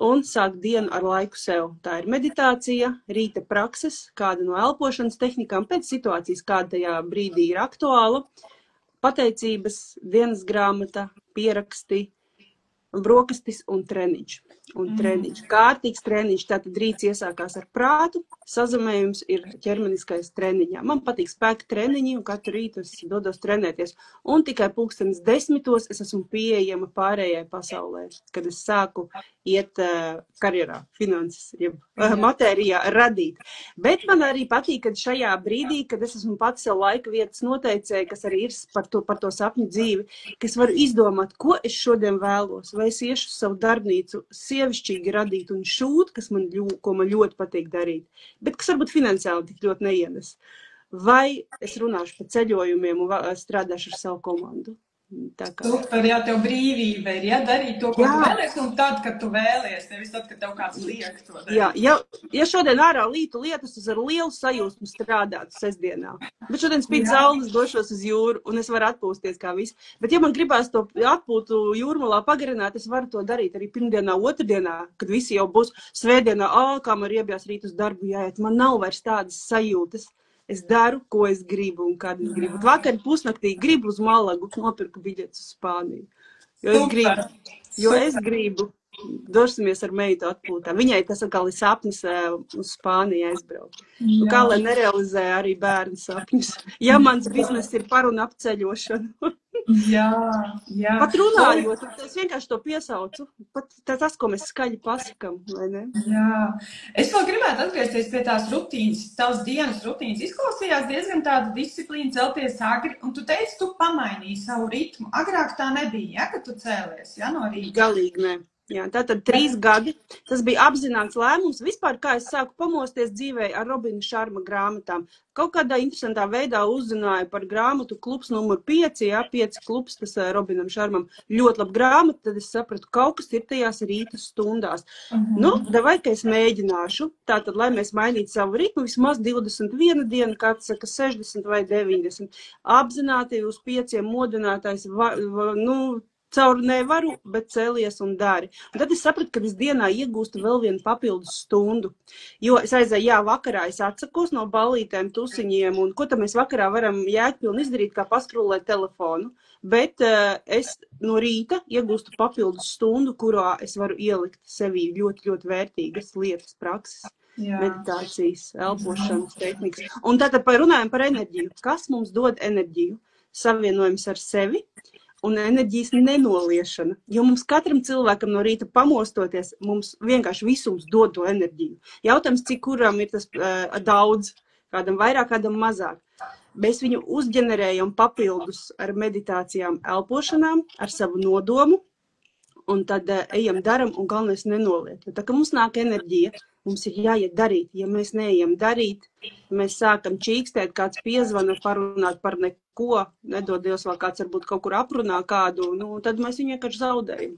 Un sāk dienu ar laiku sev. Tā ir meditācija, rīta prakses, kāda no elpošanas tehnikām, pēc situācijas, kāda tajā brīdī ir aktuāla, pateicības, dienas grāmata, pieraksti, brokastis un treniņš. Kārtīgs treniņš, tātad rīts iesākās ar prātu, sazemējums ir ķermeniskais treniņā. Man patīk spēka treniņi un katru rītu es dodos trenēties. Un tikai 10:00 es esmu pieejama pārējai pasaulē, kad es sāku iet karjerā, finanses, matērijā radīt. Bet man arī patīk, kad šajā brīdī, kad es esmu pats sev laika vietas noteicēja, kas arī ir par to sapņu dzīvi, ka es varu izdomāt, ko es šodien vēlos, vai es iešu savu darbnīcu sievišķīgi radīt un šūt, ko man ļoti patīk darīt, bet kas varbūt finansiāli tik ļoti neienes. Vai es runāšu par ceļojumiem un strādāšu ar savu komandu. Super, tev brīvība ir, darīt to, ko tu vēlies, un tad, kad tu vēlies, nevis tad, kad tev kāds liek to darīt. Ja šodien ārā lītu lietus, es ar lielu sajūsmu strādātu sestdienā. Bet šodien spīd saules, došos uz jūru, un es varu atpūsties kā viss. Bet ja man gribās to atpūtu jūrmalā pagarināt, es varu to darīt arī pirmdienā, otrdienā, kad visi jau būs svētdienā, kā man riebjās rīt uz darbu jāiet. Man nav vairs tādas sajūtas. Es daru, ko es gribu un kad es gribu. Vakar pusnaktī gribu uz Malagu, nopirku biļetes uz Spāniju. Jo es gribu. Dosimies ar meitu atpūtā. Viņai tas atkal ir sapnis uz Spāniju aizbraukt. Kā lai nerealizē arī bērnu sapņus. Ja mans biznes ir par un apceļošanu. Jā. Pat runājot, es vienkārši to piesaucu. Pat tas, ko mēs skaļi pasakam, vai ne? Jā. Es vēl gribētu atgriezties pie tās rutīnas. Tavas dienas rutīnas izklausījās diezgan tāda disciplīna celties agri, un tu teici, tu pamainīji savu ritmu. Agrāk tā nebija, kad tu cēlies, no rīta? Galīgi ne. Jā, tātad 3 gadi. Tas bija apzināts lēmums. Vispār, kā es sāku pamosties dzīvē ar Robina Šarma grāmatām. Kaut kādā interesantā veidā uzzināju par grāmatu klubs numur 5, 5 klubs, tas Robinam Šarmam. Ļoti laba grāmata, tad es sapratu, kaut kas ir tajās rīta stundās. Davai, ka es mēģināšu. Tātad, lai mēs mainītu savu ritmu, vismaz 21 dienu, kāds saka 60 vai 90. Apzināti uz 5 modinātais, caur nevaru, bet cēlies un dari. Un tad es sapratu, ka es dienā iegūstu vēl vienu papildus stundu. Jo es aizēju, vakarā es atsakos no ballītēm, tusiņiem, un ko tad mēs vakarā varam jēgpilni izdarīt, kā paskrolēt telefonu. Bet es no rīta iegūstu papildus stundu, kurā es varu ielikt sevī ļoti, ļoti vērtīgas lietas, prakses. Meditācijas, elpošanas tehnikas. Un tātad runājam par enerģiju. Kas mums dod enerģiju? Savienojums ar sevi. Un enerģijas nenoliešana, jo mums katram cilvēkam no rīta pamostoties, mums vienkārši visums dod to enerģiju. Jautājums, cik kuram ir tas daudz, kādam vairāk, kādam mazāk. Mēs viņu uzģenerējam papildus ar meditācijām, elpošanām, ar savu nodomu, un tad ejam, daram, un galvenais nenoliet. Tā kā mums nāk enerģija, mums ir jāiet darīt. Ja mēs neejam darīt, mēs sākam čīkstēt, kāds piezvana, parunāt par neko, nedod Dievs vēl kāds varbūt kaut kur aprunā kādu, tad mēs viņu vienkārši zaudējam.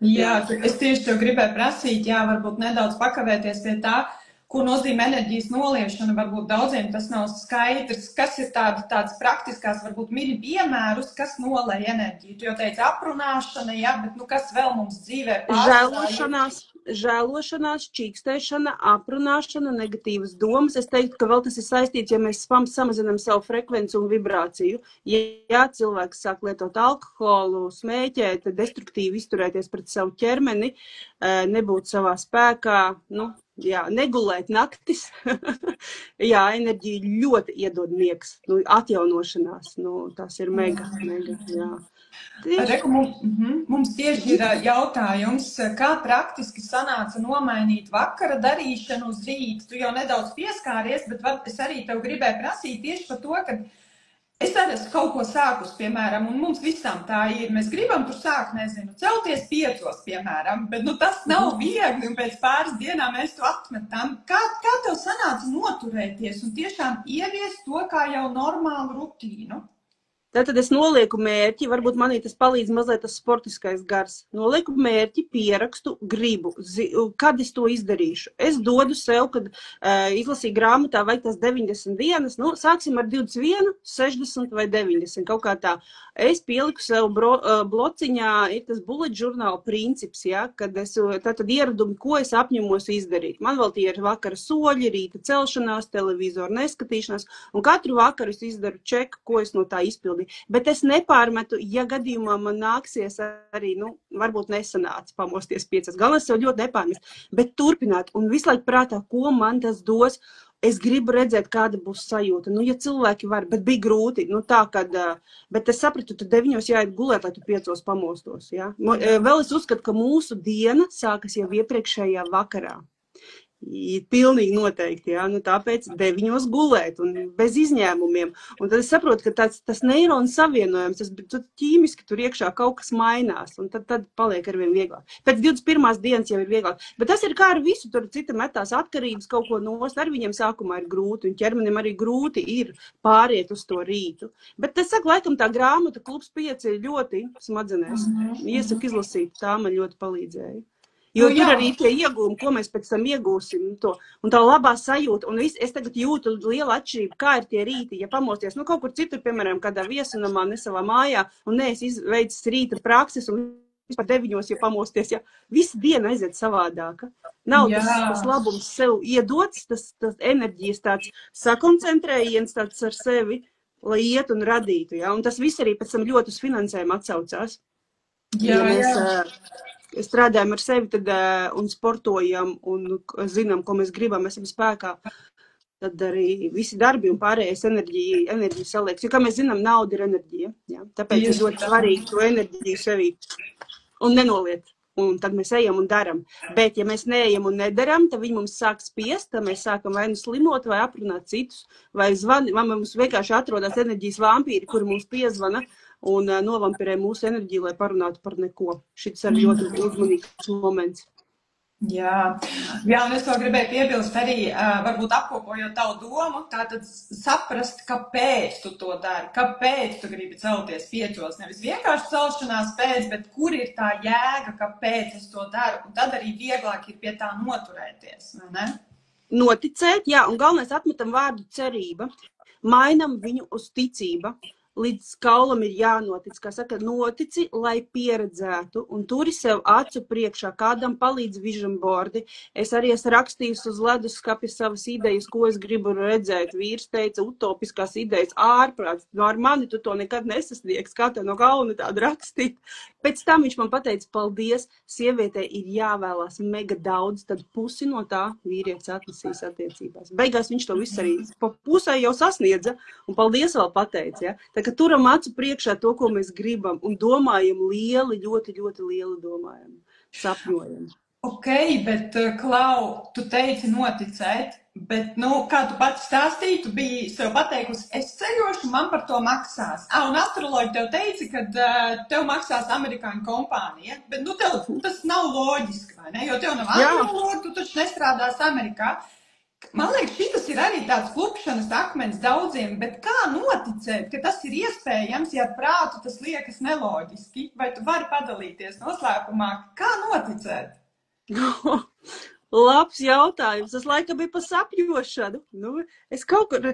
Jā, es tieši to gribēju prasīt, varbūt nedaudz pakavēties pie tā, ko nozīmē enerģijas noliešana. Varbūt daudziem tas nav skaidrs, kas ir tāds praktiskās, varbūt mini piemērus, kas nolej enerģiju. Tu jau teici aprunāšana, jā, bet kas vēl mums dzīvē pārstāj? Žēlošanās, čīkstēšana, aprunāšana, negatīvas domas. Es teiktu, ka vēl tas ir saistīts, ja mēs samazinām savu frekvenci un vibrāciju. Ja cilvēks sāk lietot alkoholu, smēķēt, destruktīvi izturēties pret savu ķermeni, nebūt savā spēkā, negulēt naktis. Jā, enerģija ļoti iedod miegs, atjaunošanās. Tas ir mega, jā. Reku, mums tieši ir jautājums, kā praktiski sanāca nomainīt vakara darīšanu uz rītu. Tu jau nedaudz pieskāries, bet es arī tev gribēju prasīt tieši par to, ka es arī esmu kaut ko sākus, piemēram, un mums visām tā ir. Mēs gribam tur sākt, celties 5, piemēram, bet tas nav viegli, un pēc pāris dienām mēs to atmetam. Kā tev sanāca noturēties un tiešām ieviest to kā jau normālu rutīnu? Tad es nolieku mērķi, varbūt manī tas palīdz mazliet tas sportiskais gars. Nolieku mērķi, pierakstu, gribu, kad es to izdarīšu. Es dodu sev, kad izlasīju grāmatā, vajag tas 90 dienas, sāksim ar 21, 60 vai 90, kaut kā tā. Es pieliku sev blociņā, ir tas bullet journal princips, ja, kad es tad ieradumi, ko es apņemos izdarīt. Man vēl tie ir vakara soļi, rīta celšanās, televizoru neskatīšanās, un katru vakaru es izdaru čeku, ko es no tā izpildīju. Bet es nepārmetu, ja gadījumā man nāksies arī, varbūt nesanāca pamosties 5. Galvenais sev ļoti nepārmest, bet turpināt un visu laiku prātā, ko man tas dos. Es gribu redzēt, kāda būs sajūta. Ja cilvēki var, bet bija grūti. Bet es sapratu, tad 9 jāiet gulēt, lai tu 5 pamostos. Ja? Vēl es uzskatu, ka mūsu diena sākas jau iepriekšējā vakarā. Pilnīgi noteikti, jā. Tāpēc 9 gulēt un bez izņēmumiem. Un tad es saprotu, ka tas neironu savienojums, tas ķīmiski tur iekšā kaut kas mainās, un tad paliek arvien vieglāk. Pēc 21. dienas jau ir vieglāk. Bet tas ir kā ar visu, tur cita metās atkarības kaut ko nost, ar viņiem sākumā ir grūti, un ķermenim arī grūti ir pāriet uz to rītu. Bet es saku, laikam tā grāmata Klubs 5 ir ļoti smadzenēs. Iesaku izlasīt, tā man ļoti palīdzēja. Jo tur arī tie iegūmi, ko mēs pēc tam iegūsim, un tā labā sajūta, un es tagad jūtu lielu atšķirību, kā ir tie rīti, ja pamosties, kaut kur citur, piemēram, kādā viesunamā, ne savā mājā, un es izveicis rīta prakses, un vispār 9, ja pamosties, ja visa diena aiziet savādāka. Nav tas labums sev iedots, tas enerģijas tāds sakoncentrējiens tāds ar sevi, lai iet un radītu, ja, un tas viss arī pēc tam ļoti uz finansējumu atsaucās. Strādājam ar sevi un sportojam un zinām, ko mēs gribam, esam spēkā, tad arī visi darbi un pārējais enerģija salieks. Jo, kā mēs zinām, nauda ir enerģija. Ja? Tāpēc ir ļoti svarīgi to enerģiju sevi un nenoliet. Un tad mēs ejam un daram. Bet, ja mēs neejam un nedaram, tad viņi mums sāk spiest, tad mēs sākam vai slimot, vai aprunāt citus, vai mums vienkārši atrodas enerģijas vampīri, kuri mums piezvana un novampirē mūsu enerģiju, lai parunātu par neko. Šis ir ļoti uzmanīgs moments. Jā, un es to gribēju piebilst arī, varbūt apkopojot tavu domu, tātad saprast, kāpēc tu to dari, kāpēc tu gribi celties 5, nevis vienkārši celšanās pēc, bet kur ir tā jēga, kāpēc es to daru, un tad arī vieglāk ir pie tā noturēties, ne? Noticēt, jā, un galvenais atmetam vārdu cerība, mainam viņu uz ticība. Līdz kaulam ir jānotic, kā saka, notici, lai pieredzētu, un turi sev acu priekšā, kādam palīdz vision boardi. Es arī esmu rakstījusi uz leduskapja savas idejas, ko es gribu redzēt. Vīrs teica, utopiskās idejas, ārprāts, ar mani tu to nekad nesasniegs, kā tev no galva tādu rakstīt. Pēc tam viņš man pateica, paldies, sievietei ir jāvēlās mega daudz, tad pusi no tā vīrietis atnesīs attiecībās. Beigās viņš to visu arī pa pusē jau sasniedza, un paldies vēl pateica, ja? Ka turam acu priekšā to, ko mēs gribam, un domājam lieli, ļoti, ļoti lieli domājam, sapņojam. Ok, bet, Klau, tu teici noticēt, bet, kā tu pats stāstīji, tu biji sev pateikusi, es ceļošu, man par to maksās. Un astroloģi tev teica, ka tev maksās amerikāņu kompānija, bet, tev tas nav loģiski, vai ne? Jo tev nav astroloģi, tu taču nestrādās Amerikā. Man liekas, šitas ir arī tāds klupšanas akmens daudziem, bet kā noticēt, ka tas ir iespējams, ja ar prātu tas liekas neloģiski? Vai tu vari padalīties noslēpumā? Kā noticēt? Labs jautājums. Tas laikam bija par sapņošanu. Nu, es kaut kur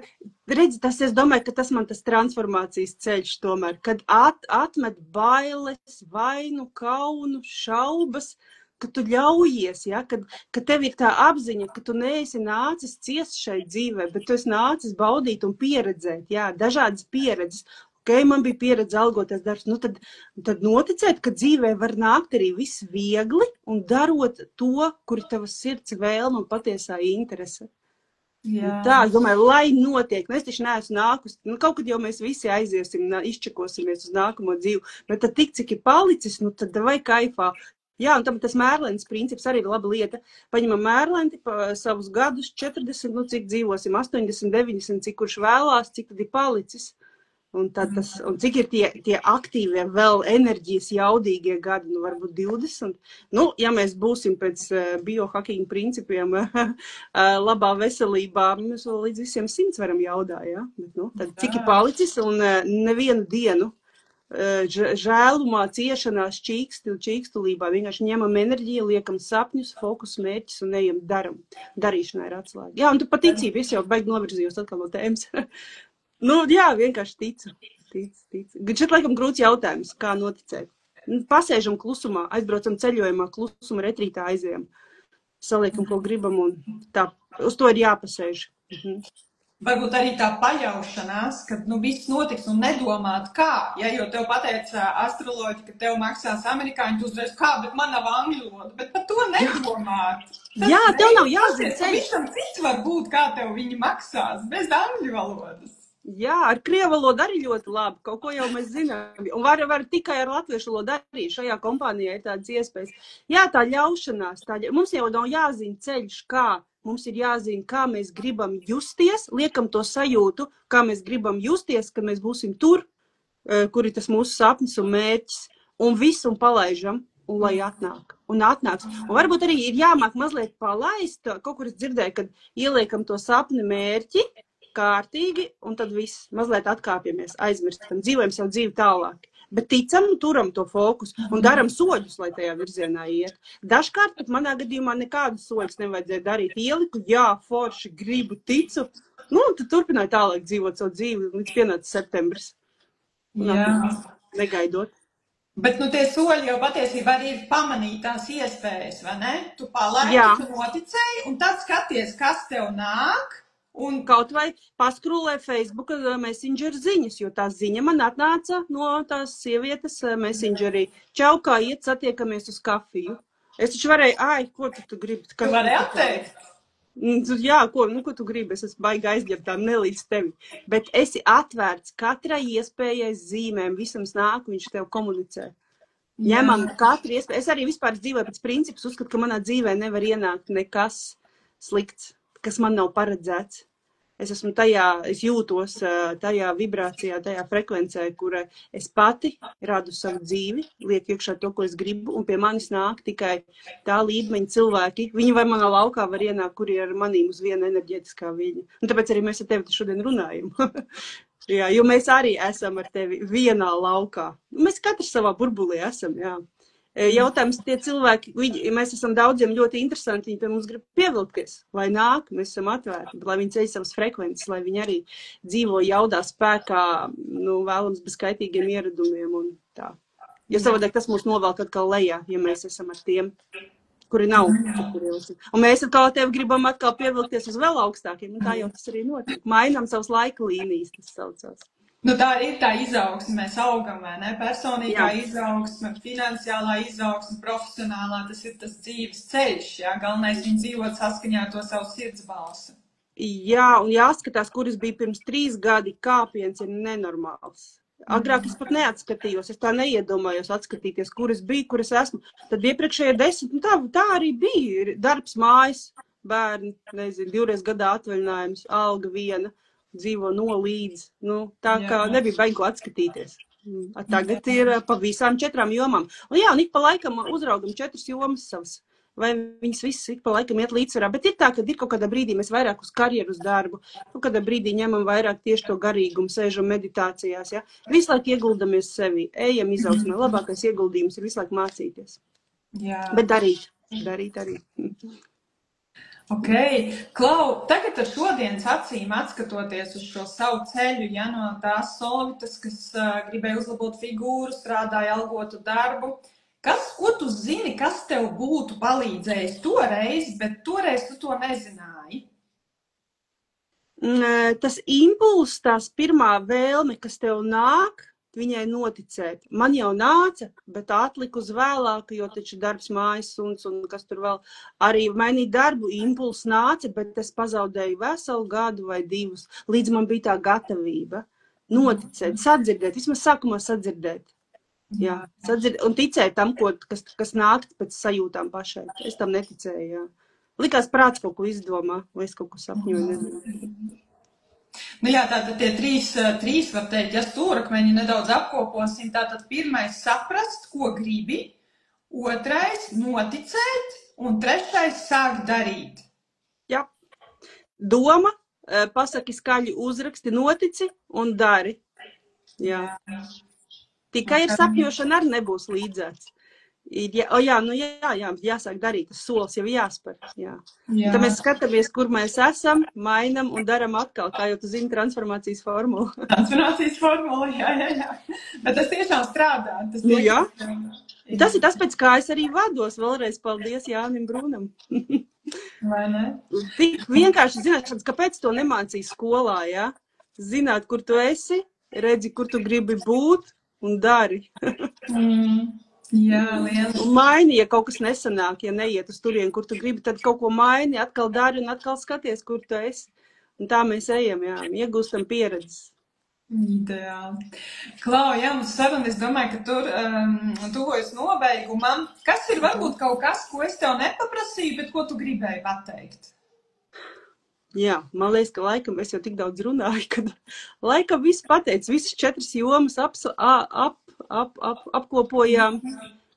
redzu, es domāju, ka tas man tas transformācijas ceļš tomēr, kad atmet bailes, vainu, kaunu, šaubas, ka tu ļaujies, ja? Kad tev ir tā apziņa, ka tu neesi nācis ciest šai dzīvē, bet tu esi nācis baudīt un pieredzēt, jā, dažādas pieredzes. Okay, man bija pieredze algoties darbs, nu tad noticēt, ka dzīvē var nākt arī viss viegli un darot to, kur tavas sirds vēlme un patiesā interese. Jā. Tā, es domāju, lai notiek, nu es taču neesmu nākus, nu kaut kad jau mēs visi aiziesim, izčekosimies uz nākamo dzīvi, bet tad tik, cik ir palicis, nu tad vai kaifā. Jā, un tam tas mērlēns princips arī ir laba lieta. Paņemam mērlēnti pa savus gadus, 40, nu cik dzīvosim, 80, 90, cik kurš vēlās, cik tad ir palicis. Un cik ir tie aktīvie, vēl enerģijas jaudīgie gadi, nu varbūt 20. Nu, ja mēs būsim pēc biohacking principiem labā veselībā, mēs vēl līdz visiem 100 varam jaudā, ja? Bet, nu, tad cik ir palicis un nevienu dienu žēlumā, ciešanās, čīkstulībā, vienkārši ņemam enerģiju, liekam sapņus, fokus, mērķus un ejam daram. Darīšanā ir atslēga. Jā, un tu paticību, es jau baigi novirzījos atkal no tēmas. Nu, jā, vienkārši ticu. Šeit laikam grūts jautājums, kā noticēt. Pasēžam klusumā, aizbraucam ceļojumā, klusuma retrītā aizējam. Saliekam, ko gribam un tā. Uz to ir jāpasēž. Varbūt arī tā paļaušanās, kad viss notiks un nedomāt kā. Ja, jo tev pateica astroloģi, ka tev maksās amerikāņi, tu uzreiz kā, bet man nav angļu valoda. Bet par to nedomāt. Jā, tev nav jāzina ceļš. Visam cits var būt, kā tev viņi maksās, bez angļu valodas. Jā, ar krievu valodu arī ļoti labi, kaut ko jau mēs zinām. Un var tikai ar latviešu valodu arī šajā kompānijā ir tādas iespējas. Jā, tā ļaušanās, mums jau nav jāzina ceļš, kā. Mums ir jāzina, kā mēs gribam justies, liekam to sajūtu, kā mēs gribam justies, kad mēs būsim tur, kur ir tas mūsu sapnis un mērķis, un visu un palaižam, un lai atnāk. Un atnāks. Un varbūt arī ir jāmāk mazliet palaist, kaut kur es dzirdēju, kad ieliekam to sapni mērķi, kārtīgi, un tad viss mazliet atkāpjamies, aizmirstam, dzīvojam savu dzīvi tālāk. Bet ticam un turam to fokusu un daram soļus, lai tajā virzienā iet. Dažkārt pat manā gadījumā nekādas soļus nevajadzēja darīt. Ieliku, jā, forši, gribu, ticu. Nu, tad turpināju tālāk dzīvot savu dzīvi līdz pienāca septembris. Jā. Negaidot. Bet tie soļi jau patiesībā arī ir pamanīt tās iespējas, vai ne? Tu palaidi, tu noticēji, un tad skaties, kas tev nāk. Un kaut vai paskrūlē Facebook Messenger ziņas, jo tā ziņa man atnāca no tās sievietes Messengerī. Čau, kā iet, satiekamies uz kafiju. Es taču varēju, ko tu gribi? Tu vari atteikt? Jā, ko tu gribi? Es esmu baigi aizģertā, nelīdz tevi. Bet esi atvērts katrai iespējai zīmēm, visam nāk, viņš tev komunicē. Ņemam katru iespēju. Es arī vispār dzīvoju pēc principus, uzskatu, ka manā dzīvē nevar ienākt nekas slikts, kas man nav paredzēts. Es jūtos tajā vibrācijā, tajā frekvencē, kur es pati radu savu dzīvi, lieku iekšā to, ko es gribu, un pie manis nāk tikai tā līmeņa cilvēki. Viņi vai manā laukā var ienākt, kuri ar manīm uz viena enerģētiskā viļņa. Un tāpēc arī mēs ar tevi šodien runājam. Jā, jo mēs arī esam ar tevi vienā laukā. Mēs katrs savā burbulī esam, jā. Jautājums, tie cilvēki, mēs esam daudziem ļoti interesanti, viņi pie mums grib pievilkties, lai nāk, mēs esam atvērti, lai viņi ceļ savas frekvences, lai viņi arī dzīvo jaudā spēkā, vēlams bez kaitīgiem ieradumiem un tā. Jo savādāk tas mūs novelk atkal lejā, ja mēs esam ar tiem, kuri nav. Un mēs atkal tevi gribam atkal pievilkties uz vēl augstākiem, un tā jau tas arī notiek. Mainām savas laika līnijas, tas saucās. Tā ir tā izaugsme, mēs augam, vai ne? Personīgā izaugsme, finansiālā izaugsme, profesionālā, tas ir tas dzīves ceļš, jā? Galvenais viņi dzīvot saskaņā ar to savu sirds balsi. Jā, un jāskatās, kuras bija pirms 3 gadi, kāpiens ir nenormāls. Agrāk es pat neatskatījos, es tā neiedomājos atskatīties, kuras bija, kuras esmu. Tad iepriekšējie 10, tā arī bija. Darbs, mājas, bērni, 2 gadā atvaļinājums, alga viena. Dzīvo no līdz, tā kā nebija baigi atskatīties. Tagad ir pa visām 4 jomām. Un ik pa laikam uzraugam 4 jomas savas, vai viņas visas ik pa laikam iet līdzsvarā, bet ir tā, ka ir kaut kādā brīdī mēs vairāk uz karjeru, uz darbu, kaut kādā brīdī ņemam vairāk tieši to garīgumu, sēžam meditācijās, ja? Visu laiku ieguldamies sevi, ejam izaugsmē, labākais ieguldījums ir visu laiku mācīties. Jā. Bet darīt arī. Ok, Klau, tagad ar šodienas acīm atskatoties uz šo savu ceļu, ja no tās Solvitas, kas gribēja uzlabot figūru, strādāja algotu darbu, ko tu zini, kas tev būtu palīdzējis toreiz, bet toreiz tu to nezināji? Tas impulss, tās pirmā vēlme, kas tev nāk, viņai noticēt. Man jau nāca, bet atliku uz vēlāku, jo taču darbs mājas suns un kas tur vēl arī mainīt darbu, impulss nāca, bet es pazaudēju veselu gadu vai divus, līdz man bija tā gatavība. Noticēt, sadzirdēt, vismaz sākumā sadzirdēt. Jā, un ticēt tam, kas nāk pēc sajūtām pašai. Es tam neticēju, jā. Likās prāts kaut ko izdomā, vai es kaut ko sapņoju, nezinu. Nu jā, tātad tie trīs var teikt, ja stūrakmeņi nedaudz apkoposim, tātad pirmais saprast, ko gribi, otrais noticēt un trešais sākt darīt. Jā, doma, pasaki skaļi uzraksti, notici un dari. Jā. Tikai ir sapņošana arī nebūs līdzēts. Jāsāk darīt, tas solis jau jāspēr. Jā. Tad mēs skatāmies, kur mēs esam, mainam un daram atkal, kā jau tu zini, transformācijas formula. Transformācijas formula, jā. Bet tas tiešām strādā. Tas ir tas, pēc kā es arī vados. Vēlreiz paldies Jānim Brūnam. Vai ne? Tik vienkārši zināšanas, kāpēc to nemācīja skolā, jā? Zināt, kur tu esi, redzi, kur tu gribi būt un dari. Jā, lieliski. Un maini, ja kaut kas nesanāk, ja neiet uz turieni, kur tu gribi, tad kaut ko maini, atkal dari un atkal skaties, kur tu esi. Un tā mēs ejam, jā, iegūstam pieredzes. Ideāli. Klau, jā, mums saruna, es domāju, ka tur tuvojas nobeigumam. Kas ir varbūt kaut kas, ko es tev nepaprasīju, bet ko tu gribēji pateikt? Jā, man liekas, ka laikam es jau tik daudz runāju, kad laikam viss pateic, visas 4 jomas apkopojām.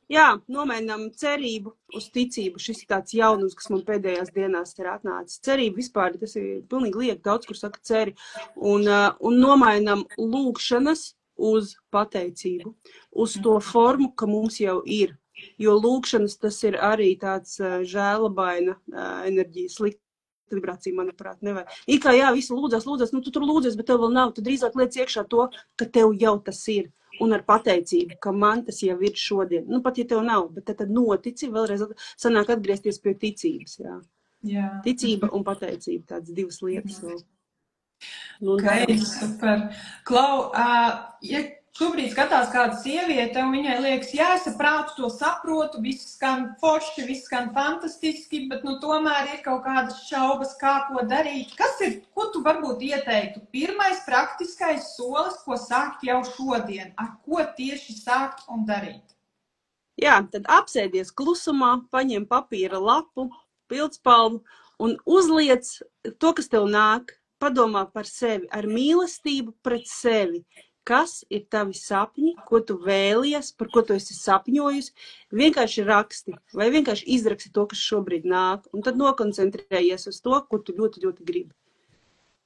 Jā, nomainām cerību uz ticību. Šis ir tāds jaunums, kas man pēdējās dienās ir atnācis. Cerība vispār, tas ir pilnīgi liek, daudz, kur saka ceri. Un nomainām lūgšanas uz pateicību, uz to formu, ka mums jau ir. Jo lūgšanas tas ir arī tāds žēlabaina enerģija, slikta vibrācija, manuprāt, nevajag. Ir kā jā, visi lūdzās, nu tu tur lūdzies, bet tev vēl nav. Tu drīzāk liec iekšā to, ka tev jau tas ir. Un ar pateicību, ka man tas jau ir šodien. Nu, pat ja tev nav, bet tad notici, vēlreiz sanāk atgriezties pie ticības, jā. Jā. Ticība un pateicība, tādas divas lietas. Ok, super. Klau, ja šobrīd skatās kāda sieviete, un viņai liekas, jā, es ar prātu to saprotu, viss skan forši, viss skan fantastiski, bet nu tomēr ir kaut kādas šaubas, kā ko darīt. Kas ir, ko tu varbūt ieteiktu? Pirmais praktiskais solis, ko sākt jau šodien, ar ko tieši sākt un darīt? Jā, tad apsēdies klusumā, paņem papīra lapu, pildspalvu un uzliec to, kas tev nāk. Padomā par sevi ar mīlestību pret sevi. Kas ir tavi sapņi, ko tu vēlies, par ko tu esi sapņojusi, vienkārši raksti vai vienkārši izraksti to, kas šobrīd nāk, un tad nokoncentrējies uz to, ko tu ļoti, ļoti gribi.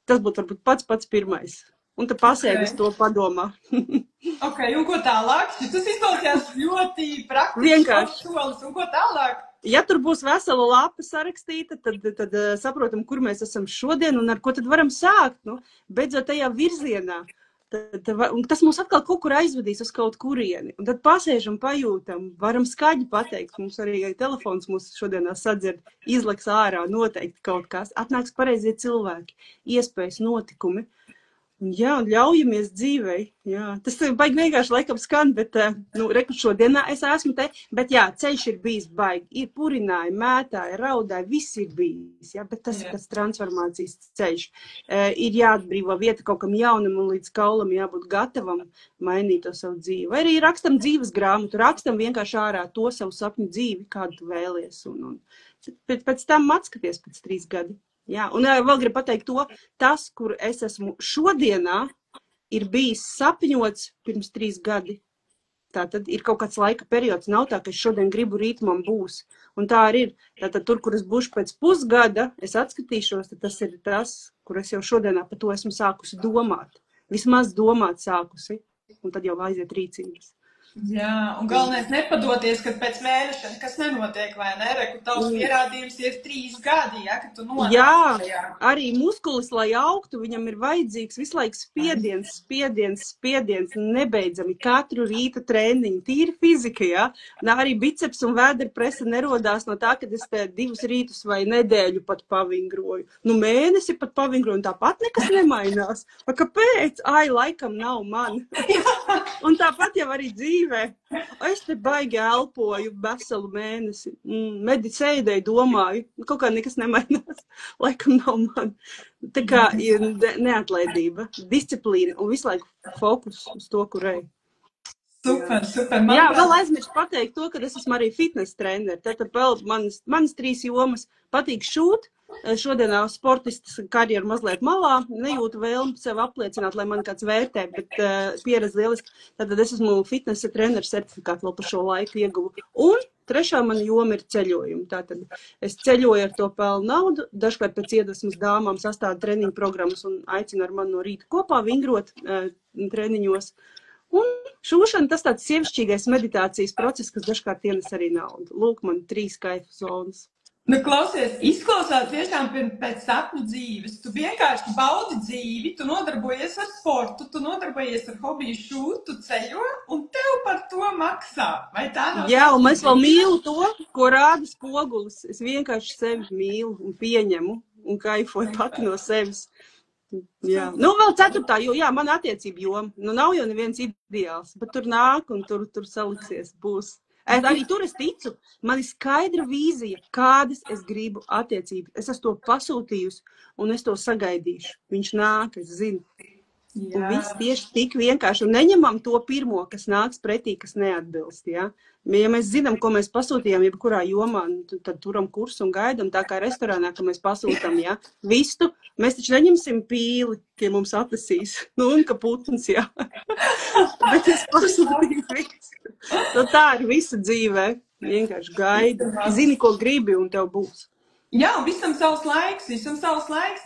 Tas būtu varbūt pats pirmais. Un tad pasēdies to padomā. Ok, un ko tālāk? Tas izklausījās ļoti praktiski solis, un ko tālāk? Ja tur būs vesela lapa sarakstīta, tad saprotam, kur mēs esam šodien un ar ko tad varam sākt, nu, beidzot tajā virzienā. Un tas mums atkal kaut kur aizvedīs uz kaut kurieni. Un tad pasēžam, pajūtam, varam skaļi pateikt. Mums arī telefons mūs šodienā sadzird, izleks ārā noteikti kaut kas. Atnāks pareizie cilvēki, iespējas, notikumi. Un jā, un ļaujamies dzīvei. Jā. Tas baigi vienkārši laikam skan, bet reku šodienā es esmu te. Bet jā, ceļš ir bijis baigi. Ir purināji, mētāji, raudāji, viss ir bijis. Jā, bet tas ir tas transformācijas ceļš. Ir jāatbrīvo vieta kaut kam jaunam un līdz kaulam jābūt gatavam mainīt to savu dzīvi. Vai arī rakstam dzīves grāmatu, rakstam vienkārši ārā to savu sapņu dzīvi, kādu tu vēlies. Un pēc tam atskaties pēc 3 gadi. Jā, un vēl gribu pateikt to, tas, kur es esmu šodienā, ir bijis sapņots pirms 3 gadi. Tātad ir kaut kāds laika periods, nav tā, ka es šodien gribu, rīt man būs. Un tā arī ir. Tātad tur, kur es būšu pēc pusgada, es atskatīšos, tad tas ir tas, kur es jau šodienā par to esmu sākusi domāt. Vismaz domāt sākusi, un tad jau aiziet rīcības. Jā, un galvenais nepadoties, kad pēc mēneša nekas nenotiek, vai ne? Reku, tavs pierādījums ir 3 gadi, ja, ka tu nonāc. Jā, arī muskulis, lai augtu, viņam ir vajadzīgs visu laiku spiediens, nebeidzami, katru rīta treniņu, tīri fizika, jā. Arī biceps un vēderpresa nerodās no tā, kad es te 2 rītus vai nedēļu pat pavingroju. Nu, mēnesi pat pavingroju, un tāpat nekas nemainās. Kāpēc? Laikam nav man. Un tāpat jau arī dzīvē. Es te baigi elpoju veselu mēnesi. Medicēdēju, domāju. Kaut kā nekas nemainās. Laikam nav man. Tā kā ir neatlaidība, disciplīna un visu laiku fokus uz to, kur ej. Super. Jā, vēl aizmirst pateikt to, ka es esmu arī fitness treneri. Tātad vēl manas 3 jomas patīk šūt. Šodienā sportistas karjeru mazliet malā, nejūtu vēlmi sev apliecināt, lai man kāds vērtē, bet pieredze lieliski. Tātad es esmu fitnesa treneru certifikātu vēl par šo laiku ieguvu. Un 3. mana joma ir ceļojumi. Tātad es ceļoju ar to pelnu naudu, dažkārt pēc iedvesmas dāmām sastādu treniņu programmas un aicinu ar mani no rīta kopā vingrot treniņos. Un šūšana tas tāds sievišķīgais meditācijas process, kas dažkārt ienes arī naudu. Lūk, man 3 kaifu zonas. Nu, klausies, izklausās tiešām pēc sapņu dzīves. Tu vienkārši baudi dzīvi, tu nodarbojies ar sportu, tu nodarbojies ar hobiju šūt, tu ceļo, un tev par to maksā. Vai tā nav? Jā, un es vēl mīlu to, ko rāda spogulis. Es vienkārši sevi mīlu un pieņemu un kaifoju pati no sevis. Jā. Nu, vēl 4. jā, man attiecība joma. Nu, nav jau neviens ideāls, bet tur nāk un tur saliksies, būs. Arī tur es ticu, man ir skaidra vīzija, kādas es gribu attiecības. Es esmu to pasūtījusi un es to sagaidīšu. Viņš nāk, es zinu. Jā. Un viss tieši tik vienkārši. Un neņemam to pirmo, kas nāks pretī, kas neatbilst. Ja, ja mēs zinām, ko mēs pasūtījām jebkurā jomā, tad turam kursu un gaidam, tā kā restorānā, ka mēs pasūtām, ja, vistu. Mēs taču neņemsim pīli, ka mums atnesīs. Nu, un ka putns, jā. Bet es pasūtīju visu. Nu, tā ir visa dzīvē. Vienkārši gaidi. Zini, ko gribi, un tev būs. Jā, visam savs laiks.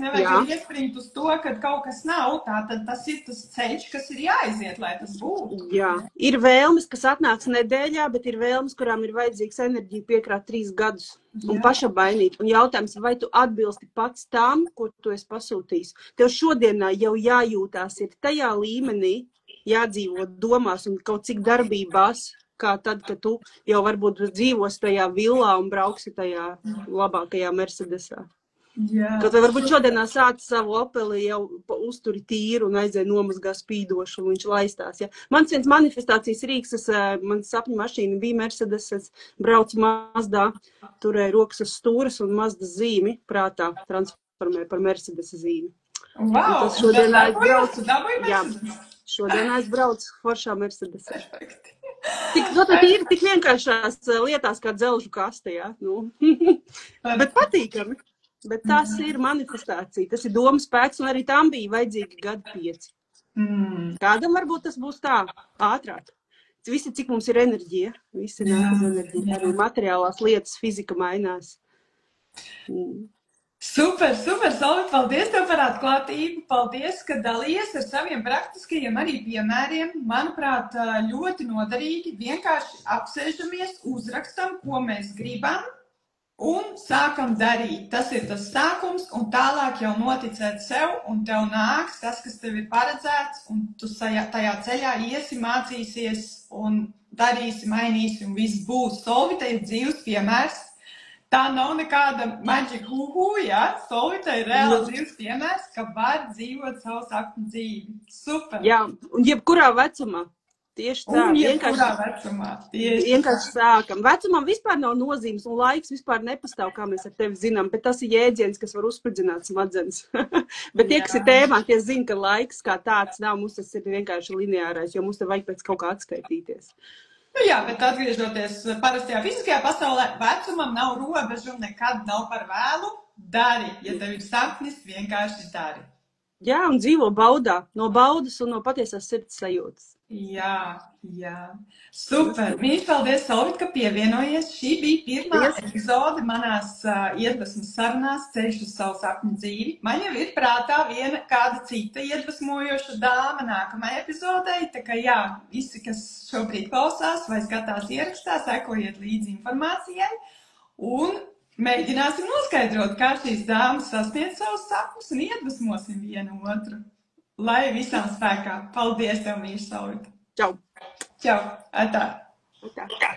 Nevajag arī iespringt uz to, ka kaut kas nav. Tātad tas ir tas ceļš, kas ir jāaiziet, lai tas būtu. Jā. Ir vēlmes, kas atnāks nedēļā, bet ir vēlmes, kurām ir vajadzīgs enerģija piekrāt 3 gadus. Un pašabainīt. Un jautājums, vai tu atbilsti pats tam, ko tu esi pasūtījis. Tev šodienā jau jājūtās ir tajā līmenī, jādzīvo domās un kaut cik darbībās, kā tad, kad tu jau varbūt dzīvos tajā villā un brauksi tajā labākajā Mercedesā. Jā. Kaut vai varbūt šodienā sāc savu Opeli jau uzturi tīru un aizēja nomazgā spīdošu, un viņš laistās. Ja. Mans viens manifestācijas rīks, mans sapņu mašīna bija Mercedes, es braucu Mazdā, turēju rokas uz stūras un Mazdas zīmi prātā transformēju par Mercedes zīmi. Wow! Tas šodienā es braucu. Jā. Šodienā es braucu foršā Mercedesā. Ir tik vienkāršās lietās kā dzelžu kaste, jā. Nu. Bet patīkami. Bet tas ir manifestācija. Tas ir domas spēks, un arī tam bija vajadzīgi 5 gadi. Kādam varbūt tas būs tā, ātrāk. Visi, cik mums ir enerģija. Visi nāk uz enerģiju. Arī materiālās lietas, fizika mainās. Super, Solvit, paldies tev par atklātību, paldies, ka dalījies ar saviem praktiskajiem arī piemēriem. Manuprāt, ļoti noderīgi, vienkārši apsēžamies, uzrakstam, ko mēs gribam un sākam darīt. Tas ir tas sākums un tālāk jau noticēt sev un tev nāks tas, kas tev ir paredzēts un tu tajā ceļā iesi, mācīsies un darīsi, mainīsi un viss būs. Solvita ir dzīves piemērs. Tā nav nekāda magic ja? Solvita ir reāli dzīves piemērs, ka var dzīvot savu sapņu dzīvi. Super! Jā, un jebkurā vecumā. Tieši tā. Un jebkurā vecumā. Vienkārši sākam. Vecumam vispār nav nozīmes un laiks vispār nepastāv, kā mēs ar tevi zinām, bet tas ir jēdziens, kas var uzspridzināt smadzenes. Bet tie, kas ir tēmā, tie zina, ka laiks kā tāds nav, mums tas ir vienkārši lineārais, jo mums te vajag pēc kaut kā atskaitīties. Nu jā, bet atgriežoties parastajā fiziskajā pasaulē, vecumam nav robežu un nekad nav par vēlu. Dari, ja tev ir sapnis, vienkārši dari. Jā, un dzīvo baudā, no baudas un no patiesās sirds sajūtas. Jā. Super. Mīļš, paldies, Solvit, ka pievienojies. Šī bija pirmā epizode manās iedvesmas sarunās Ceļš uz savu sapņu dzīvi. Man jau ir prātā viena kāda cita iedvesmojoša dāma nākamajai epizodei. Tā kā jā, visi, kas šobrīd klausās vai skatās ierakstā, sekojiet līdzi informācijai. Un mēģināsim noskaidrot, kā šīs dāmas sasniedz savus sapņus un iedvesmosim vienu otru. Lai visām spēkā. Paldies tev, mīļš, Solvit. Čau! Čau! Atā! Atā.